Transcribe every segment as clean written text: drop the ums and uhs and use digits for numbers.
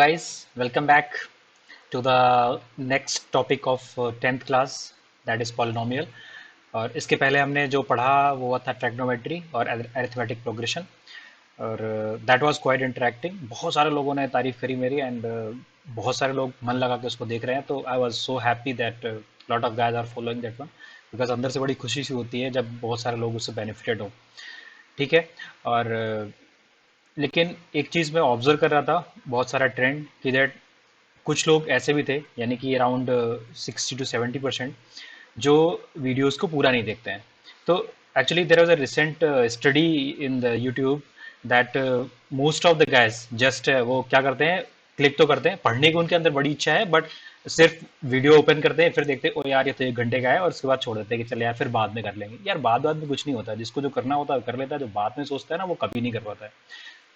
guys, welcome back to the next topic of 10th class, that is polynomial. और इसके पहले हमने जो पढ़ा वो था ट्रैग्नोमेट्री और अरिथमेटिक प्रोग्रेशन, और दैट वाज क्वाइट इंटरेक्टिंग. बहुत सारे लोगों ने तारीफ करी मेरी, एंड बहुत सारे लोग मन लगा के उसको देख रहे हैं. तो I was so happy that lot of guys are following that one, because अंदर से बड़ी खुशी सी होती है जब बहुत सारे लोग उससे बेनिफिटेड हो. ठीक है. और लेकिन एक चीज़ मैं ऑब्जर्व कर रहा था, बहुत सारा ट्रेंड कि दैट कुछ लोग ऐसे भी थे, यानी कि अराउंड 60 to 70% जो वीडियोस को पूरा नहीं देखते हैं. तो actually there was a recent study in the YouTube that most of the guys just वो क्या करते हैं, क्लिक तो करते हैं, पढ़ने की उनके अंदर बड़ी इच्छा है, बट सिर्फ वीडियो ओपन करते हैं, फिर देखते हैं ओ यार ये तो 1 घंटे का है, और उसके बाद छोड़ देते हैं कि चले यार फिर बाद में कर लेंगे. यार बाद में कुछ नहीं होता, जिसको जो करना होता है कर लेता है, जो बाद में सोचता है ना वो कभी नहीं कर पाता है.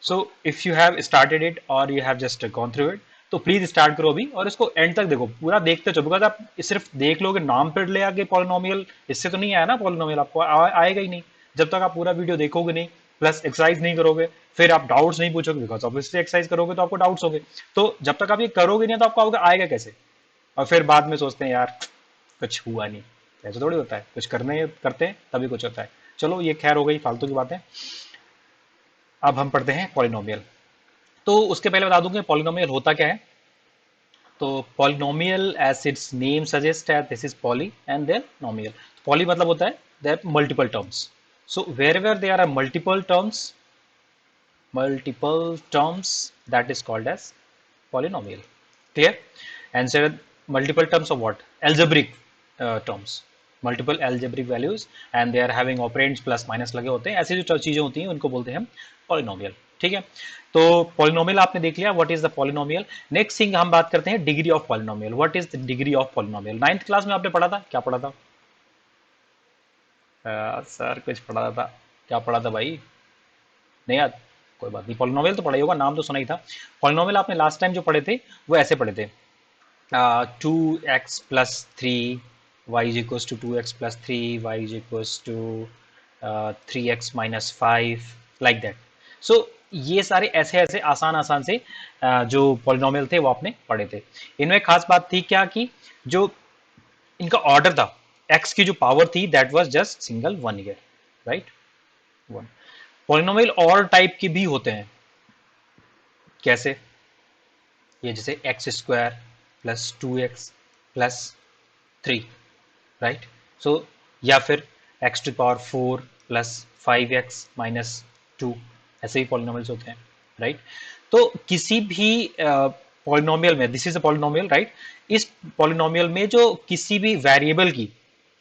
So if you have started it और you have just gone through it, तो प्लीज स्टार्ट करो अभी और इसको एंड तक देखो, पूरा देखते चलो. बिकॉज आप सिर्फ देख लोगे, नाम पढ़ ले आगे पॉलिनोमियल, इससे तो नहीं आया ना पॉलिनोमियल, आपको आएगा ही नहीं जब तक आप पूरा वीडियो देखोगे नहीं, प्लस एक्सरसाइज नहीं करोगे, फिर आप डाउट्स नहीं पूछोगे, बिकॉज ऑब्वियसली एक्सरसाइज करोगे तो आपको डाउट्स होंगे. तो जब तक आप ये करोगे नहीं तो आपको आएगा कैसे? और फिर बाद में सोचते हैं यार कुछ हुआ नहीं. ऐसा थोड़ी होता है, कुछ करने करते हैं तभी कुछ होता है. चलो ये खैर हो गई फालतू की बातें. अब हम पढ़ते हैं पॉलिनोमियल. तो उसके पहले बता दूं कि पॉलिनोमियल होता क्या है. तो polynomial as its name suggest है, this is poly and then nomial. Poly मतलब होता है there multiple terms. So wherever there are multiple terms that is called as polynomial. Clear? And so multiple terms of what? Algebraic terms, multiple algebraic values, and they are having operands plus minus लगे होते हैं. ऐसी जो चीजें होती हैं उनको बोलते हैं हम पॉलिनोमियल. ठीक है. तो पॉलिनोमियल आपने देख लिया, what is the polynomial. Next thing हम बात करते हैं degree of polynomial. What is the degree of polynomial? 9th class में आपने पढ़ा था, क्या पढ़ा था? सर कुछ पढ़ा था, क्या पढ़ा था भाई? नहीं याद? कोई बात नहीं, पॉलिनोमियल तो पढ़ा ही होगा, नाम तो सुना ही था. पॉलिनोमियल आपने लास्ट टाइम जो पढ़े थे वो ऐसे पढ़े थे, 2x+3 y is equals to 2x+3 y is equals to 3x-5 like that. So ये सारे ऐसे ऐसे आसान आसान से जो पॉलिनोमियल थे वो आपने पढ़े थे. इनमें खास बात थी क्या कि जो इनका ऑर्डर था, x की जो पावर थी that was just single 1 here, right? 1. Polynomial और टाइप के भी होते हैं. कैसे? ये जैसे x² + 2x + 3, राइट? सो या फिर x⁴ + 5x - 2, ऐसे ही पॉलिनोमियल्स होते हैं, राइट? तो किसी भी पॉलिनोमियल में, this is a polynomial, right? इस पॉलिनोमियल में जो किसी भी वेरिएबल की,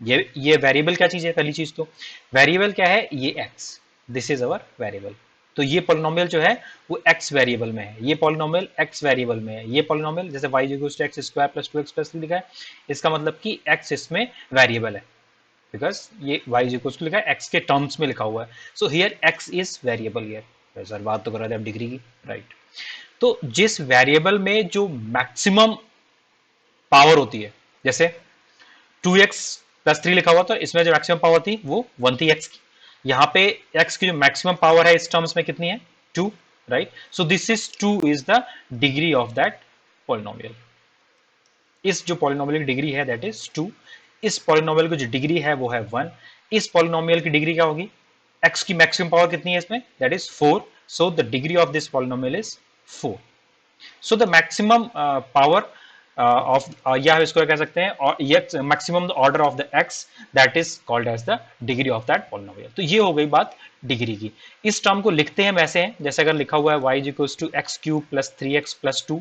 ये वेरिएबल क्या चीज है? पहली चीज तो वेरिएबल क्या है, ये x, this is our variable. तो ये पॉलिनोमियल जो है वो x वेरिएबल में है, ये पॉलिनोमियल x वेरिएबल में है. ये पॉलिनोमियल जैसे y = x² + 2x+3 लिखा है, इसका मतलब कि x इसमें वेरिएबल है, बिकॉज ये y = लिखा है, x के टर्म्स में लिखा हुआ है. So here x is variable. Here sir बात तो कर रहे थे आप डिग्री की, राइट? तो जिस वेरिएबल में जो मैक्सिमम पावर होती है, जैसे 2x+3 लिखा हुआ था, इसमें जो मैक्सिमम पावर थी वो 1 थी x की. यहाँ पे x की जो मैक्सिमम पावर है इस टर्म्स में कितनी है? 2, right? So this is 2 is the degree of that polynomial. इस जो पॉलिनोमियल की डिग्री है दैट इज 2. इस पॉलिनोमियल की जो डिग्री है वो है 1. इस पॉलिनोमियल की डिग्री क्या होगी? x की मैक्सिमम पावर कितनी है इसमें? That is 4. So the degree of this polynomial is 4. So the maximum power of, या इसको कह सकते हैं, और ये maximum order of the x that is called as the degree of that polynomial. तो ये हो गई बात डिग्री की. इस टर्म को लिखते हैं वैसे हैं, जैसे अगर लिखा हुआ है y = x³ + 3x + 2,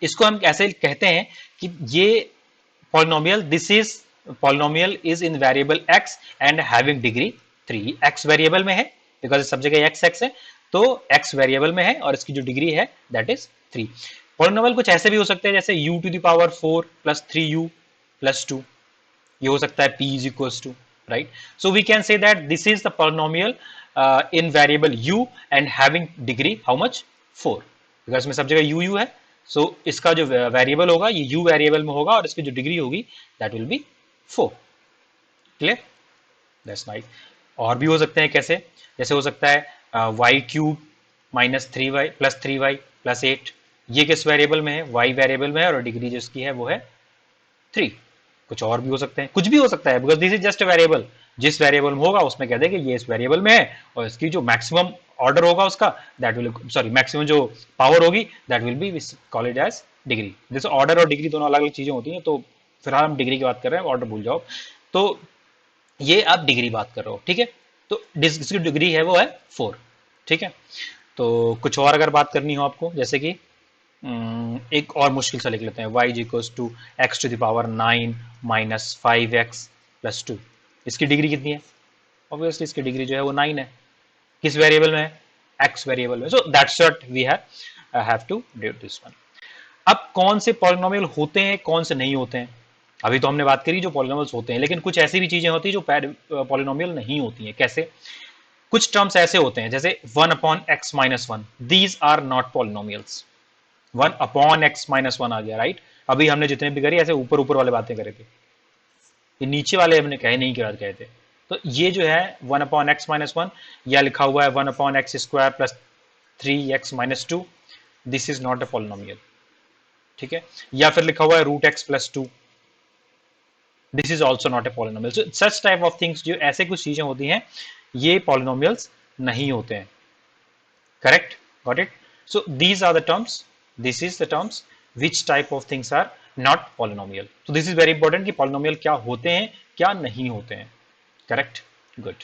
इसको हम ऐसे कहते हैं कि ये polynomial, this is polynomial is in variable x and having degree 3. x variable में है बिकॉज सब जगह x है, तो x वेरिएबल में है और इसकी जो डिग्री है दैट इज 3. पॉलिनोमियल कुछ ऐसे भी हो सकते हैं जैसे u⁴ + 3u + 2, ये हो सकता है p = right? So we can say that this is the polynomial in variable u and having degree how much? 4, because में सब जगह u है. सो इसका जो वेरिएबल होगा ये u वेरिएबल में होगा और इसकी जो डिग्री होगी that will B 4. Clear? That's nice. और भी हो सकते हैं, कैसे? जैसे हो सकता है y³ - 3y + 3y + 8, ये किस वेरिएबल में है, y वेरिएबल में है, और डिग्री जिसकी है वो है 3। कुछ और भी हो सकते हैं, कुछ भी हो सकता है, because this is just a variable. जिस वेरिएबल में होगा उसमें कह दें कि ये इस वेरिएबल में है, और इसकी जो मैक्सिमम ऑर्डर होगा उसका, दैट विल, सॉरी मैक्सिमम जो पावर होगी, that will be call it as degree. जैसे ऑर्डर और डिग्री दोनों अलग अलग चीजें होती हैं, तो फिलहाल हम डिग्री की बात कर रहे हैं, ऑर्डर भूल जाओ। तो ये आप डिग्री बात कर रहे हो, ठीक है। तो जिसकी डिग्री है वो है 4, ठीक है। तो कुछ और अगर बात करनी हो आपको, जैसे कि एक और मुश्किल सा लिख लेते हैं, y is equals to x to the power 9 minus 5x plus 2। इसकी डिग्री कितनी है? ऑब्वियसली इसकी डिग्री जो है वो 9 है। किस वेरिएबल में है? x वेरिएबल में। So that's what we have to do this one. अब कौन से पॉलिनोमियल होते हैं, कौन से नहीं होते हैं? अभी तो हमने बात करी जो पॉलिनोमियल्स होते हैं, लेकिन कुछ ऐसी भी चीजें होती हैं जो पॉलिनोमियल नहीं होती हैं। कैसे? कुछ टर्म्स ऐसे होते हैं जैसे 1 upon x minus 1, these are not polynomials. 1 upon x minus 1 आ गया, राइट। अभी हमने जितने भी करी ऐसे ऊपर ऊपर वाले बातें करे थे, ये नीचे वाले हमने कहे नहीं कहे थे। तो ये जो है 1 अपॉन एक्स माइनस 1, या लिखा हुआ है 1 upon x square plus 3x minus 2, this is not a polynomial, ठीक है। या फिर लिखा हुआ है root x plus 2, this is also not a polynomial. So such type of things, जो ऐसे कुछ चीजें होती हैं, ये पॉलिनोमियल्स नहीं होते हैं। Correct, got it. So these are the terms, this is the terms which type of things are not polynomial. तो दिस इज वेरी इंपॉर्टेंट कि पॉलिनोमियल क्या होते हैं, क्या नहीं होते हैं। Correct, good.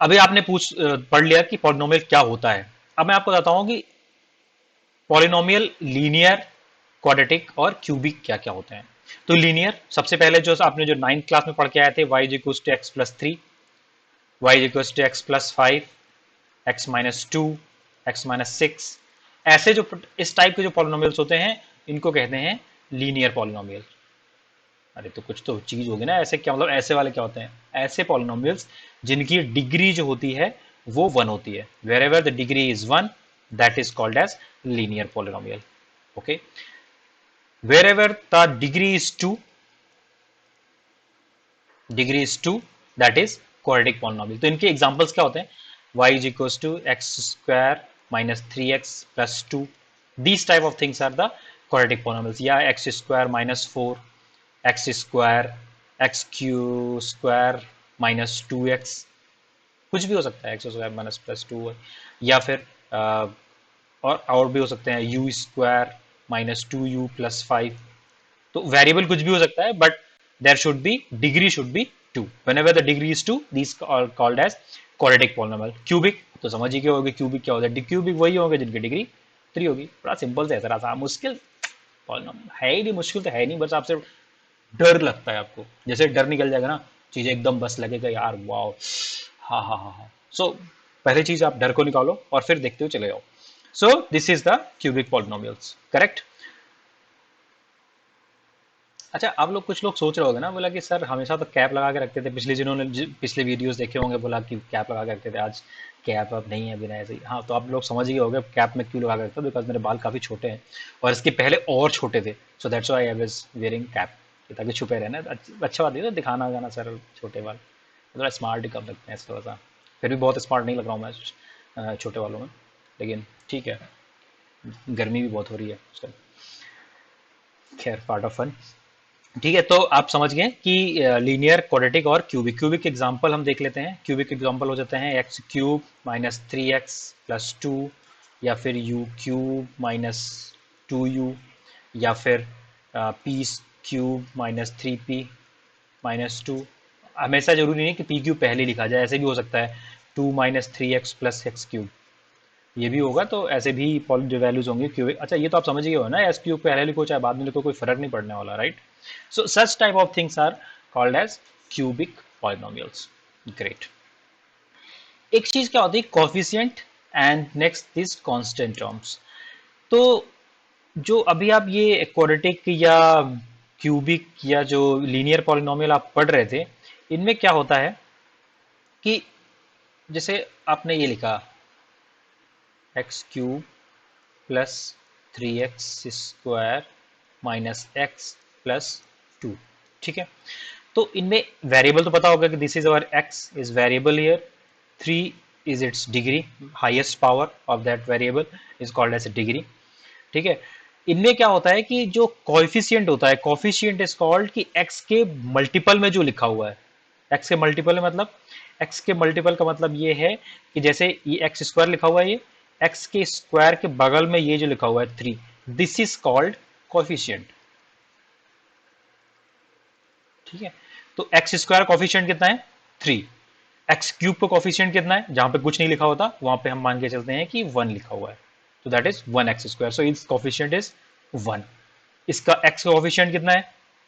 अभी आपने पढ़ लिया कि पॉलिनोमियल क्या होता है। अब मैं आपको बताता हूं कि पॉलिनोमियल लीनियर, क्वाड्रेटिक और क्यूबिक क्या क्या होते हैं। तो लीनियर, सबसे पहले जो आपने जो 9th क्लास में पढ़ के आए थे, y equals to x plus 3, y equals to x plus 5, x minus 2, x minus 6, ऐसे जो इस टाइप के जो पॉलिनोमियल्स होते हैं, इनको कहते हैं लीनियर पॉलिनोमियल। अरे तो कुछ तो चीज होगी ना, ऐसे क्या मतलब, ऐसे वाले क्या होते हैं? ऐसे पॉलिनोमियल्स जिनकी डिग्री जो होती है वो 1 होती है। Wherever the degree is 1, that is called as linear polynomial. Okay, wherever the degree is 2, that is quadratic polynomial। तो इनके एग्जांपल्स क्या होते हैं? y is equals to x square minus 3x plus 2, these type of things are the quadratic polynomials। या x square minus 4, x square, x square minus 2x, कुछ भी हो सकता है, x square minus plus 2, या फिर और भी हो सकते हैं, u square minus 2u plus 5। तो वेरिएबल कुछ भी हो सकता है, but there should be, degree should be 2। Whenever the degree is 2, this are called as quadratic polynomial. Cubic तो समझ ही गए होंगे, क्यूबिक क्या होता है? क्यूबिक वही होंगे जिनकी डिग्री 3 होगी। बड़ा सिंपल से जरा सा, मुश्किल पॉलिनोमियल है ही नहीं, मुश्किल तो है नहीं, बस आपसे डर लगता है आपको। जैसे डर निकल जाएगा ना, चीजें एकदम बस लगेगा यार वाओ, हाँ हाँ हाँ हाँ। सो पहली चीज आप डर को निकालो और फिर देखते हुए चले जाओ। सो this is the cubic polynomials, correct. अच्छा, आप लोग, कुछ लोग सोच रहे होंगे ना, बोला कि सर हमेशा तो कैप लगा के रखते थे, जिन्होंने पिछले वीडियोस देखे होंगे, बोला कि कैप लगा के रखते थे, आज कैप अब नहीं है, बिना ऐसे ही। हाँ, तो आप लोग समझ ही गए होंगे कैप में क्यों लगा के रखता, बिकॉज मेरे बाल काफ़ी छोटे हैं और इसके पहले और छोटे थे। सो that's why I was wearing cap, ताकि छुपे रहना। अच्छा बात है दिखाना होगा सर, छोटे बाल थोड़ा स्मार्ट ही कम लगते हैं थोड़ा सा। फिर भी बहुत स्मार्ट नहीं लग रहा हूँ मैं छोटे वालों में, लेकिन ठीक है, गर्मी भी बहुत हो रही है आजकल। खैर, पार्ट ऑफ फन। ठीक है, तो आप समझ गए कि लीनियर, क्वाड्रेटिक और क्यूबिक। क्यूबिक एग्जांपल हम देख लेते हैं। क्यूबिक एग्जांपल हो जाते हैं x cube minus 3x plus 2, या फिर यू क्यूब माइनस 2u, या फिर P cube minus 3p minus 2। हमेशा जरूरी नहीं कि पी क्यूब पहले लिखा जाए, ऐसे भी हो सकता है 2 minus 3x plus x cube, ये भी होगा। तो ऐसे भी जो वैल्यूज होंगे क्यूबिक। अच्छा, ये तो आप समझ गए हो ना, एस क्यूब पहले लिखो चाहे बाद में लिखो, कोई फर्क नहीं पड़ने वाला, right. So such type of things are called as cubic polynomials. Great. एक चीज क्या होती है, coefficient, and next is constant terms. तो जो अभी आप ये क्वाड्रेटिक या क्यूबिक या जो लीनियर पॉलिनोमियल आप पढ़ रहे थे, इनमें क्या होता है कि जैसे आपने ये लिखा x cube plus 3x square minus x plus 2, ठीक है। तो इनमें वेरिएबल तो पता होगा कि this is our x is variable here, 3 is its degree, highest power of that variable is called as a degree. ठीक है, इनमें क्या होता है कि जो कोएफिशिएंट होता है, कोएफिशिएंट इज कॉल्ड कि x के मल्टीपल में जो लिखा हुआ है, x के मल्टीपल में मतलब x के मल्टीपल का मतलब ये है कि जैसे ये एक्स स्क्वायर लिखा हुआ है, ये x के स्क्वायर के बगल में ये जो लिखा हुआ है 3, दिस इज कॉल्ड कोएफिशिएंट। ठीक है, तो एक्स स्क्वायर कोएफिशिएंट कितना है 3, एक्स क्यूब का कोएफिशिएंट कितना है, जहां पे कुछ नहीं लिखा होता वहां पे हम मान के चलते हैं कि 1 लिखा हुआ है, तो that is 1 x square, so it's coefficient is 1। इसका एक्स का कोएफिशिएंट कितना है,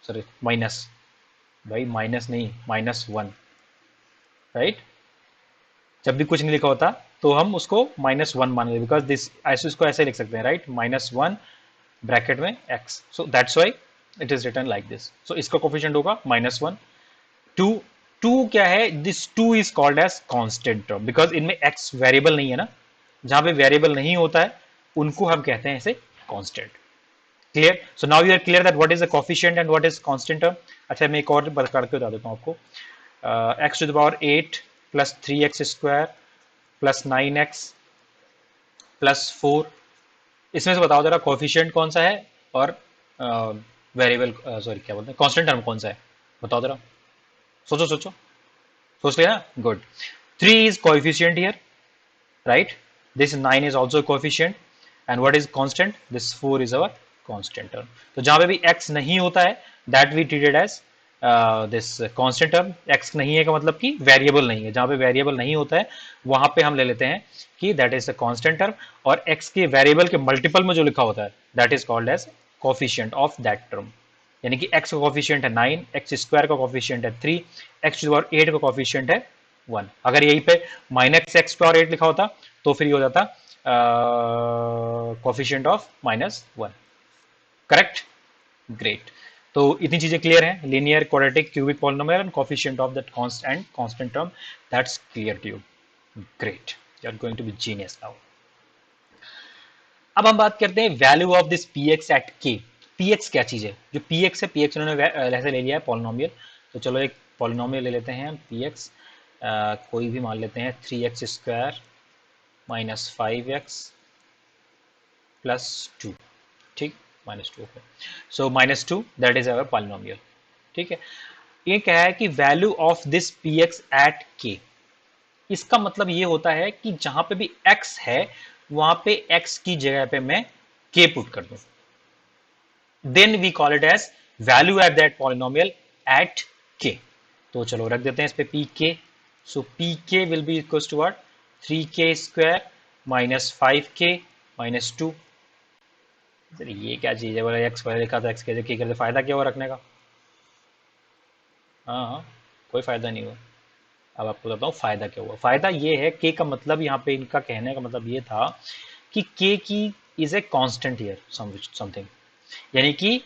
सॉरी माइनस, भाई माइनस नहीं, -1, राइट। जब भी कुछ नहीं लिखा होता तो हम उसको -1 मान लेते, बिकॉज दिस ऐसे इसको ऐसे लिख सकते हैं, राइट, -1 ब्रैकेट में x, so that's why it is written like this. So इसका कोएफिशिएंट होगा -1। 2 क्या है, this 2 is called as constant term, because इनमें x वेरिएबल नहीं है ना, जहां पे वेरिएबल नहीं होता है उनको हम कहते हैं ऐसे constant. Clear, so now you are clear that what is the coefficient and what is constant term. अच्छा, मैं एक और करके बता देता हूं आपको, x to the power 8 plus 3x square plus 9x plus 4, इसमें से बताओ जरा कोएफिशिएंट कौन सा है और वेरिएबल सॉरी क्या बोलते हैं कांस्टेंट टर्म कौन सा है, बताओ जरा, सोचो सोचो, सोच लिया, good. 3 is coefficient here, right, this 9 is also a coefficient, and what is constant, this 4 is our constant term। तो जहां पे भी x नहीं होता है that we treated as this constant term। x नहीं है का मतलब कि वेरिएबल नहीं है, जहां पे वेरिएबल नहीं होता है वहां पे हम ले लेते हैं कि that is a constant term, और x के वेरिएबल के मल्टीपल में जो लिखा होता है that is called as coefficient of that term। यानी कि x का कोफिशिएंट है 9, एक्स स्क्वायर का कोफिशिएंट है 3, एक्स टू पावर 8 का कोफिशिएंट है 1। अगर यहीं पे -x पावर 8 लिखा होता तो फिर ये हो जाता कोफिशिएंट ऑफ -1। Correct, great. तो इतनी चीजें क्लियर हैं, linear, quadratic, cubic polynomial and coefficient of that constant term, that's clear to you, great, you are going to be genius now. अब हम बात करते हैं value of this px at k। px क्या चीज है, जो px है, px उन्होंने ऐसे ले लिया है पॉलिनोमियल, तो चलो एक पॉलिनोमियल ले लेते हैं px, कोई भी मान लेते हैं 3x square minus 5x plus 2, ठीक, -2, so -2 that is our polynomial. ठीक है, ये क्या है कि value of this px at k, इसका मतलब ये होता है कि जहां पे भी x है वहां पे x की जगह पे मैं k पुट कर दूं, then we call it as value at that polynomial at k। तो चलो रख देते हैं इस पे pk, so pk will be equal to what, 3k square minus 5k minus 2। ये क्या चीज है, बोला एक्स पहले लिखा था, एक्स के करते फायदा क्या हुआ रखने का, हाँ कोई फायदा नहीं हुआ। अब आपको बताता हूँ फायदा क्या हुआ। फायदा ये है, के का मतलब यहाँ पे इनका कहने का मतलब ये था कि के की is a constant here something, यानी कि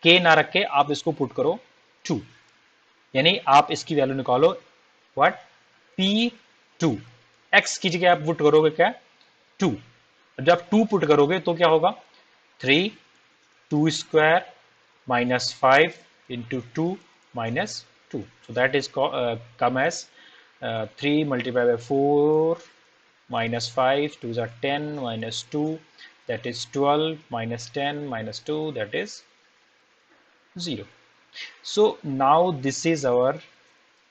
के ना रख के आप इसको पुट करो 2, यानी आप इसकी वैल्यू निकालो व्हाट, p2, x की जगह आप पुट करोगे क्या 2, जब 2 पुट करोगे तो क्या होगा 3, 2 square minus 5 into 2 minus 2, so that is come as 3 multiplied by 4 minus 5, 2s are 10 minus 2 that is 12 minus 10 minus 2 that is 0। so now this is our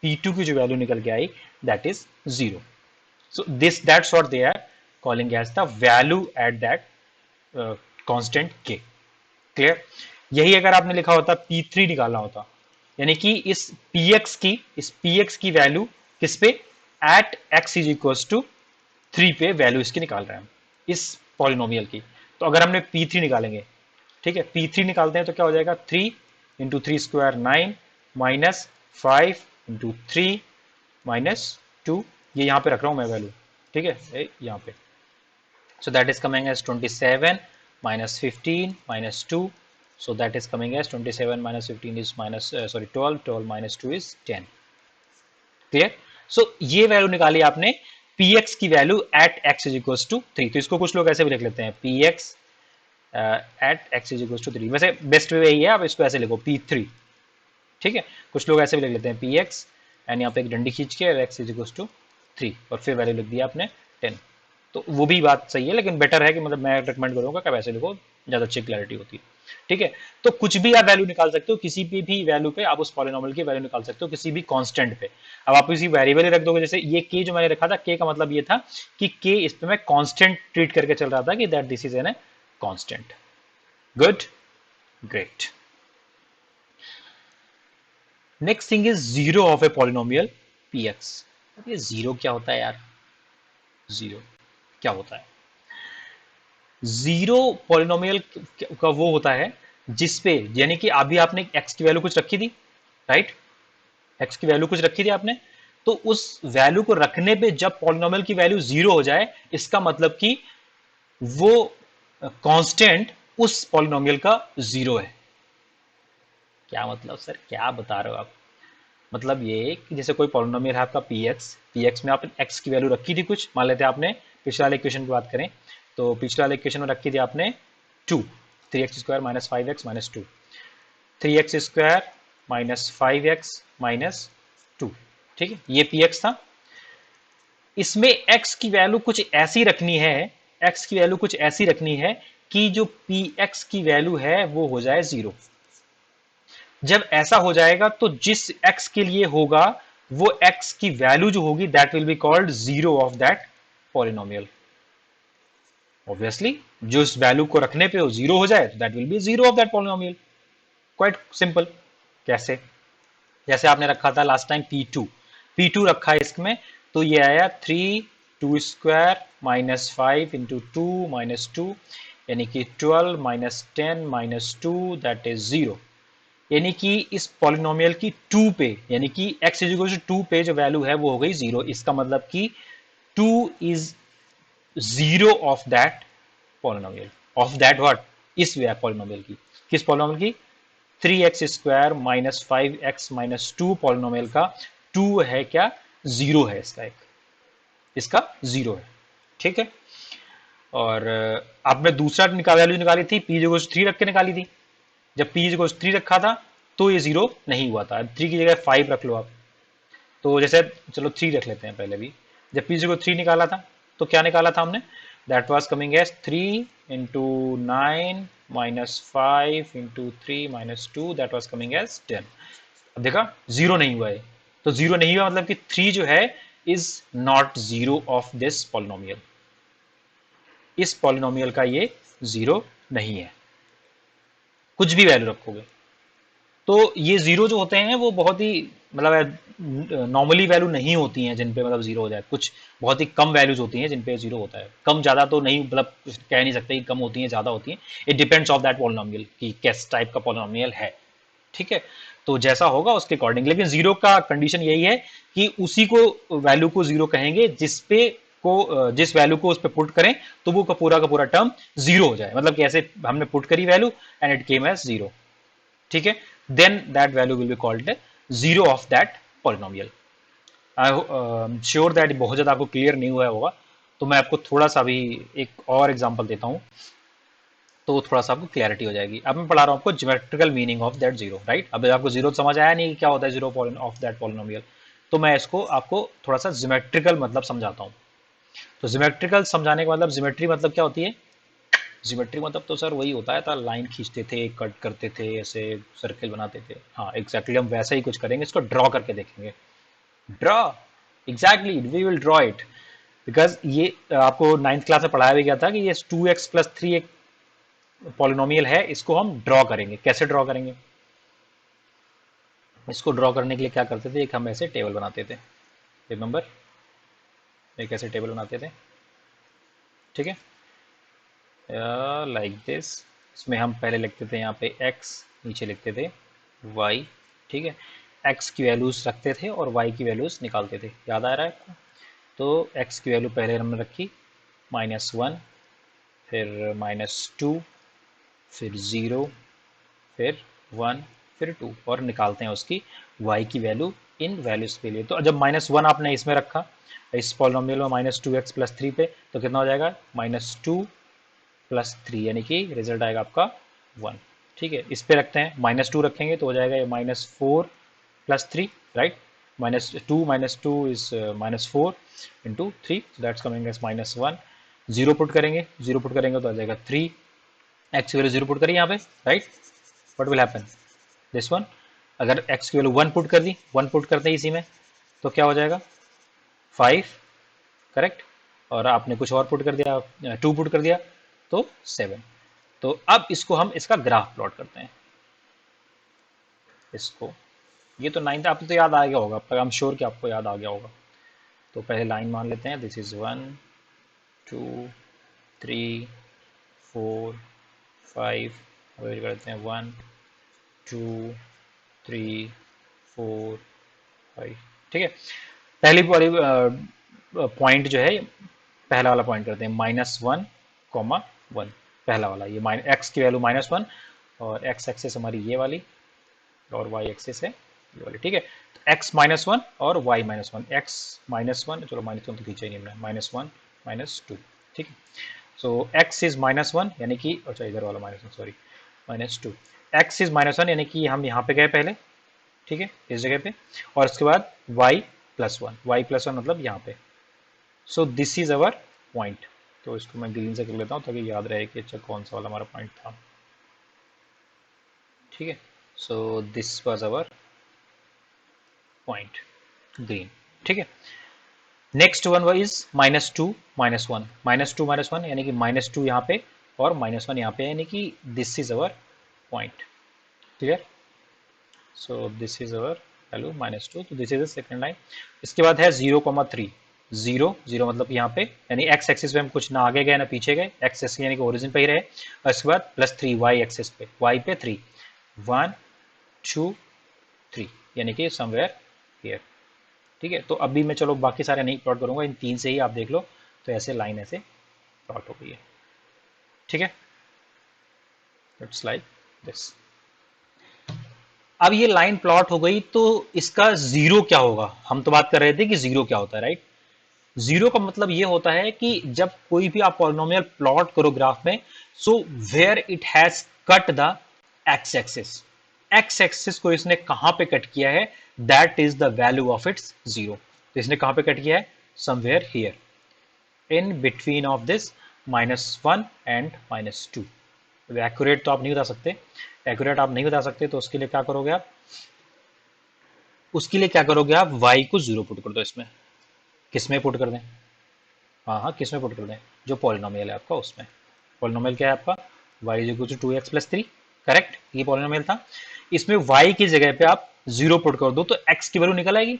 p2 की जो वैल्यू निकल के आई that is 0। so this that's what they are calling as the value at that constant k। clear, यही अगर आपने लिखा होता p3 निकालना होता, यानी कि इस px की वैल्यू किस पे, at x is equal to 3 पे वैल्यू इसकी निकाल रहे हैं इस पॉलिनोमियल की। तो अगर हमने p3 निकालेंगे, ठीक है, p3 निकालते हैं तो क्या हो जाएगा 3 into 3 square 9 minus 5 into 3 minus 2, ये यहाँ पे रख रहा हूँ मैं वैल्यू, ठीक है, यहाँ पे। So that is coming as 27 minus 15 minus 2, so that is coming as 27 minus 15 is minus 12 minus 2 is 10। clear, so ये वैल्यू निकाली आपने px की value at x is equal to 3। तो इसको कुछ लोग ऐसे भी लिख लेते हैं px at x is equal to 3, वैसे बेस्ट वे यही है, आप इसको ऐसे लिखो p3, ठीक है, कुछ लोग ऐसे भी लिख लेते हैं px एंड यहाँ पे एक डंडी खींच के x इज इक्वल टू 3 और फिर वैल्यू लिख दिया आपने 10। तो वो भी बात सही है, लेकिन बेटर है कि मतलब मैं रिकमेंड करूंगा कि वैसे लिखो, ज़्यादा अच्छी क्लैरिटी होती है। ठीक है, तो कुछ भी आप वैल्यू निकाल सकते हो, किसी भी वैल्यू पे आप उस पॉलिनॉमियल की वैल्यू निकाल सकते हो, किसी भी कांस्टेंट पे। अब आप किसी वेरिएबल ही रख दोगे, जैसे ये के जो मैंने रखा था, के का मतलब ये था कि के इस पे मैं कांस्टेंट ट्रीट करके चल रहा था कि that this is an a constant. Good, great. Next thing is zero of a polynomial p x. अब ये जीरो क्या होता है यार? जीरो क्या होता है? जीरो पॉलिनोमियल का वो होता है जिसपे, यानी कि अभी आपने एक्स की वैल्यू कुछ रखी थी, राइट? एक्स की वैल्यू कुछ रखी थी आपने, तो उस वैल्यू को रखने पे जब पॉलिनोमियल की वैल्यू जीरो हो जाए, इसका मतलब कि वो कांस्टेंट उस पॉलिनोमियल का जीरो है। क्या मतलब सर, क्या बता रहे हो आप? मतलब ये कि जैसे कोई पॉलिनोमियल है आपका पी एक्स में आपने एक्स की वैल्यू रखी थी कुछ, मान लेते हैं आपने पिछले वाले इक्वेशन की बात करें, तो पिछले वाले इक्वेशन में रखी थी आपने 2, 3x² minus 5x minus 2, 3x² minus 5x minus 2। ठीक है, ये पी एक्स था। इसमें x की वैल्यू कुछ ऐसी रखनी है, x की वैल्यू कुछ ऐसी रखनी है कि जो पी एक्स की वैल्यू है वो हो जाए जीरो। जब ऐसा हो जाएगा तो जिस x के लिए होगा वो x की वैल्यू जो होगी that will be called zero of that polynomial. Obviously जो इस वैल्यू को रखने पे वो जीरो हो जाए तो that will B zero of that polynomial. Quite simple. कैसे? जैसे आपने रखा था लास्ट टाइम पी टू रखा है इसमें, तो ये आया 3 2 स्क्वायर माइनस 5 × 2 माइनस 2, यानी कि 12 minus 10 minus 2 that is zero. यानी कि इस पॉलिनोमियल की 2 पे, यानी कि x इज इक्वल टू 2 पे जो वैल्यू है वो हो गई जीरो। इसका मतलब कि 2 is zero of that polynomial, of that what, इस पॉलिनोमियल की, किस पॉलिनोमियल की? 3x² minus 5x minus 2 polynomial का 2 है क्या? जीरो है इसका, एक इसका जीरो है। ठीक है, और आपने दूसरा वैल्यू निकाली थी p जो 3 रख के निकाली थी। जब p को 3 रखा था तो ये जीरो नहीं हुआ था। 3 की जगह 5 रख लो आप, तो जैसे चलो 3 रख लेते हैं पहले भी। जब p को 3 निकाला था तो क्या निकाला था हमने? That was coming as 3 into 9 minus 5 into 3 minus 2 that was coming as 10। अब देखा जीरो नहीं हुआ है, तो जीरो नहीं हुआ मतलब कि 3 जो है is not zero of this polynomial. इस पॉलिनोमियल का ये जीरो नहीं है, कुछ भी वैल्यू रखोगे। तो ये जीरो जो होते हैं वो बहुत ही मतलब नॉर्मली वैल्यू नहीं होती हैं जिन पे मतलब जीरो हो जाए। कुछ बहुत ही कम वैल्यूज होती हैं जिन पे जीरो होता है। कम ज़्यादा तो नहीं, मतलब कह नहीं सकते कि कम होती हैं ज़्यादा होती हैं। It depends of that polynomial कि किस टाइप का पॉलिनोमियल है। ठीक है, तो जैसा होगा उसके अकॉर्डिंग। लेकिन जीरो का कंडीशन यही है कि उसी को वैल्यू को जीरो कहेंगे जिसपे को जिस वैल्यू को उस पर पुट करें तो वो का पूरा टर्म जीरो हो जाए। मतलब कि ऐसे हमने पुट करी value and it came as zero. ठीक है, then that value will be called zero of that polynomial. I sure that बहुत ज़्यादा आपको क्लियर नहीं हुआ होगा, तो मैं आपको थोड़ा सा भी एक और एग्जांपल देता हूँ तो थोड़ा सा आपको क्लैरिटी हो जाएगी। अब मैं पढ़ा रहा हूँ आपको geometrical meaning of that zero, right? अब आपको जीरो समझ आया नहीं कि क्या होता है जीरो ऑफ दैट पॉलिनोमियल, तो मैं इसको आपको थोड़ा सा ज्योमेट्रिकल मतलब समझाता हूँ। तो ज्योमेट्रिकल समझाने का मतलब, ज्योमेट्री मतलब क्या होती है? ज्योमेट्री मतलब तो सर वही होता है था, लाइन खींचते थे, कट करते थे, ऐसे सर्किल बनाते थे। हाँ एग्जैक्टली, हम वैसा ही कुछ करेंगे, इसको ड्रॉ करके देखेंगे। Draw, exactly we will draw it. Because ये आपको नाइन्थ क्लास में पढ़ाया भी गया था कि ये 2x+3 एक पॉलिनोमियल है, इसको हम ड्रॉ करेंगे। कैसे ड्रॉ करेंगे? इसको ड्रॉ करने के लिए क्या करते थे, एक हम ऐसे टेबल बनाते थे, रिमेंबर, एक ऐसे टेबल बनाते थे। ठीक है, लाइक दिस। इसमें हम पहले लिखते थे यहाँ पे x, नीचे लिखते थे y। ठीक है, x की वैल्यूज रखते थे और y की वैल्यूज निकालते थे। याद आ रहा है आपको? तो x की वैल्यू पहले हमने रखी -1, फिर -2, फिर 0, फिर 1, फिर 2, और निकालते हैं उसकी y की वैल्यू इन वैल्यूज के लिए। तो जब -1 आपने इसमें रखा, इस पॉलिनोमियल में -2x+3 पे, तो कितना हो जाएगा? -2+3, यानी कि रिजल्ट आएगा आपका 1। ठीक है, इस पे रखते हैं -2 रखेंगे तो हो जाएगा ये -4+3, right? minus 2 is minus 4 into 3, so that's coming as minus 1. 0 put करेंगे, 0 पुट करेंगे तो आ जाएगा 3. x की वैल्यू 0 पुट करिए यहाँ पे, right. What will happen, this one. अगर x की वैल्यू 1 पुट कर दी, 1 पुट करते हैं इसी में, तो क्या हो जाएगा 5, करेक्ट. और आपने कुछ और पुट कर दिया, 2 पुट कर दिया तो 7. तो अब इसको हम इसका ग्राफ प्लॉट करते हैं. इसको, ये तो 9 आपको तो याद आ गया होगा, पर आई एम श्योर कि आपको याद आ गया होगा. तो पहले लाइन मान लेते हैं, दिस इज 1 2 3 4 5, वेट करते हैं 1 2 3 4 5, ठीक है. पहली वाली पॉइंट जो है, पहला वाला पॉइंट करते हैं -1, 1. पहला वाला ये x की वैल्यू -1 और x एक्सिस हमारी ये वाली और y एक्सिस है ये वाली, ठीक है. तो x -1 और y -1, x -1, चलो -1 तो खींचा ही नहीं हमने, -1 -2, ठीक है. सो x इज -1 यानी कि, अच्छा इधर वाला -1, सॉरी, -2. x इज -1 यानी कि हम यहाँ पे गए पहले, ठीक है, इस जगह पे, और उसके बाद y +1, मतलब यहाँ पे. सो दिस इज अवर पॉइंट. तो इसको मैं ग्रीन से कर लेता हूँ ताकि याद रहे कि अच्छा कौन सा वाला हमारा पॉइंट था, ठीक है. सो this was our point, green, ठीक है. नेक्स्ट वन इज -2 -1, -2 -1 यानी कि -2 यहाँ पे और -1 यहाँ पे, यानी कि this is our point, clear. So this is our value -2, तो this is the second line. इसके बाद है 0,3, 0 0 मतलब यहाँ पे, यानी x एक्सिस पे हम कुछ ना आगे गए ना पीछे गए, x एक्सिस यानी कि ओरिजिन पे ही रहे. और इसके बाद +3 y एक्सिस पे, y पे 3, 1 2 3 यानी कि समवेयर हियर, ठीक है. तो अभी मैं चलो बाकी सारे नहीं प्लॉट करूंगा, इन 3 से ही आप देख लो. तो ऐसे लाइन ऐसे प्लॉट हो गई है, ठीक है. It's like this. अब ये लाइन प्लॉट हो गई, तो इसका जीरो क्या होगा, हम तो बात कर रहे थे कि जीरो क्या होता है, राइट. जीरो का मतलब ये होता है कि जब कोई भी आप पॉलिनोमियल प्लॉट करो ग्राफ में, so where it has cut the x axis, x axis को इसने कहां पे कट किया है, that is the value of its zero. तो इसने कहां पे कट किया है, somewhere here in between of this -1 and -2. Accurate तो आप नहीं बता सकते, एक्यूरेट आप नहीं बता सकते, तो उसके लिए क्या करोगे आप, उसके लिए क्या करोगे आप, y को 0 पुट कर दो इसमें. किसमें पुट कर दें, हाँ हाँ किसमें पुट कर दें, जो पॉलिनोमियल है आपका उसमें. पॉलिनोमियल क्या है आपका, y is equal to 2x + 3, correct, ये पॉलिनोमियल था. इसमें y की जगह पे आप 0 पुट कर दो तो x की वैल्यू निकल आएगी.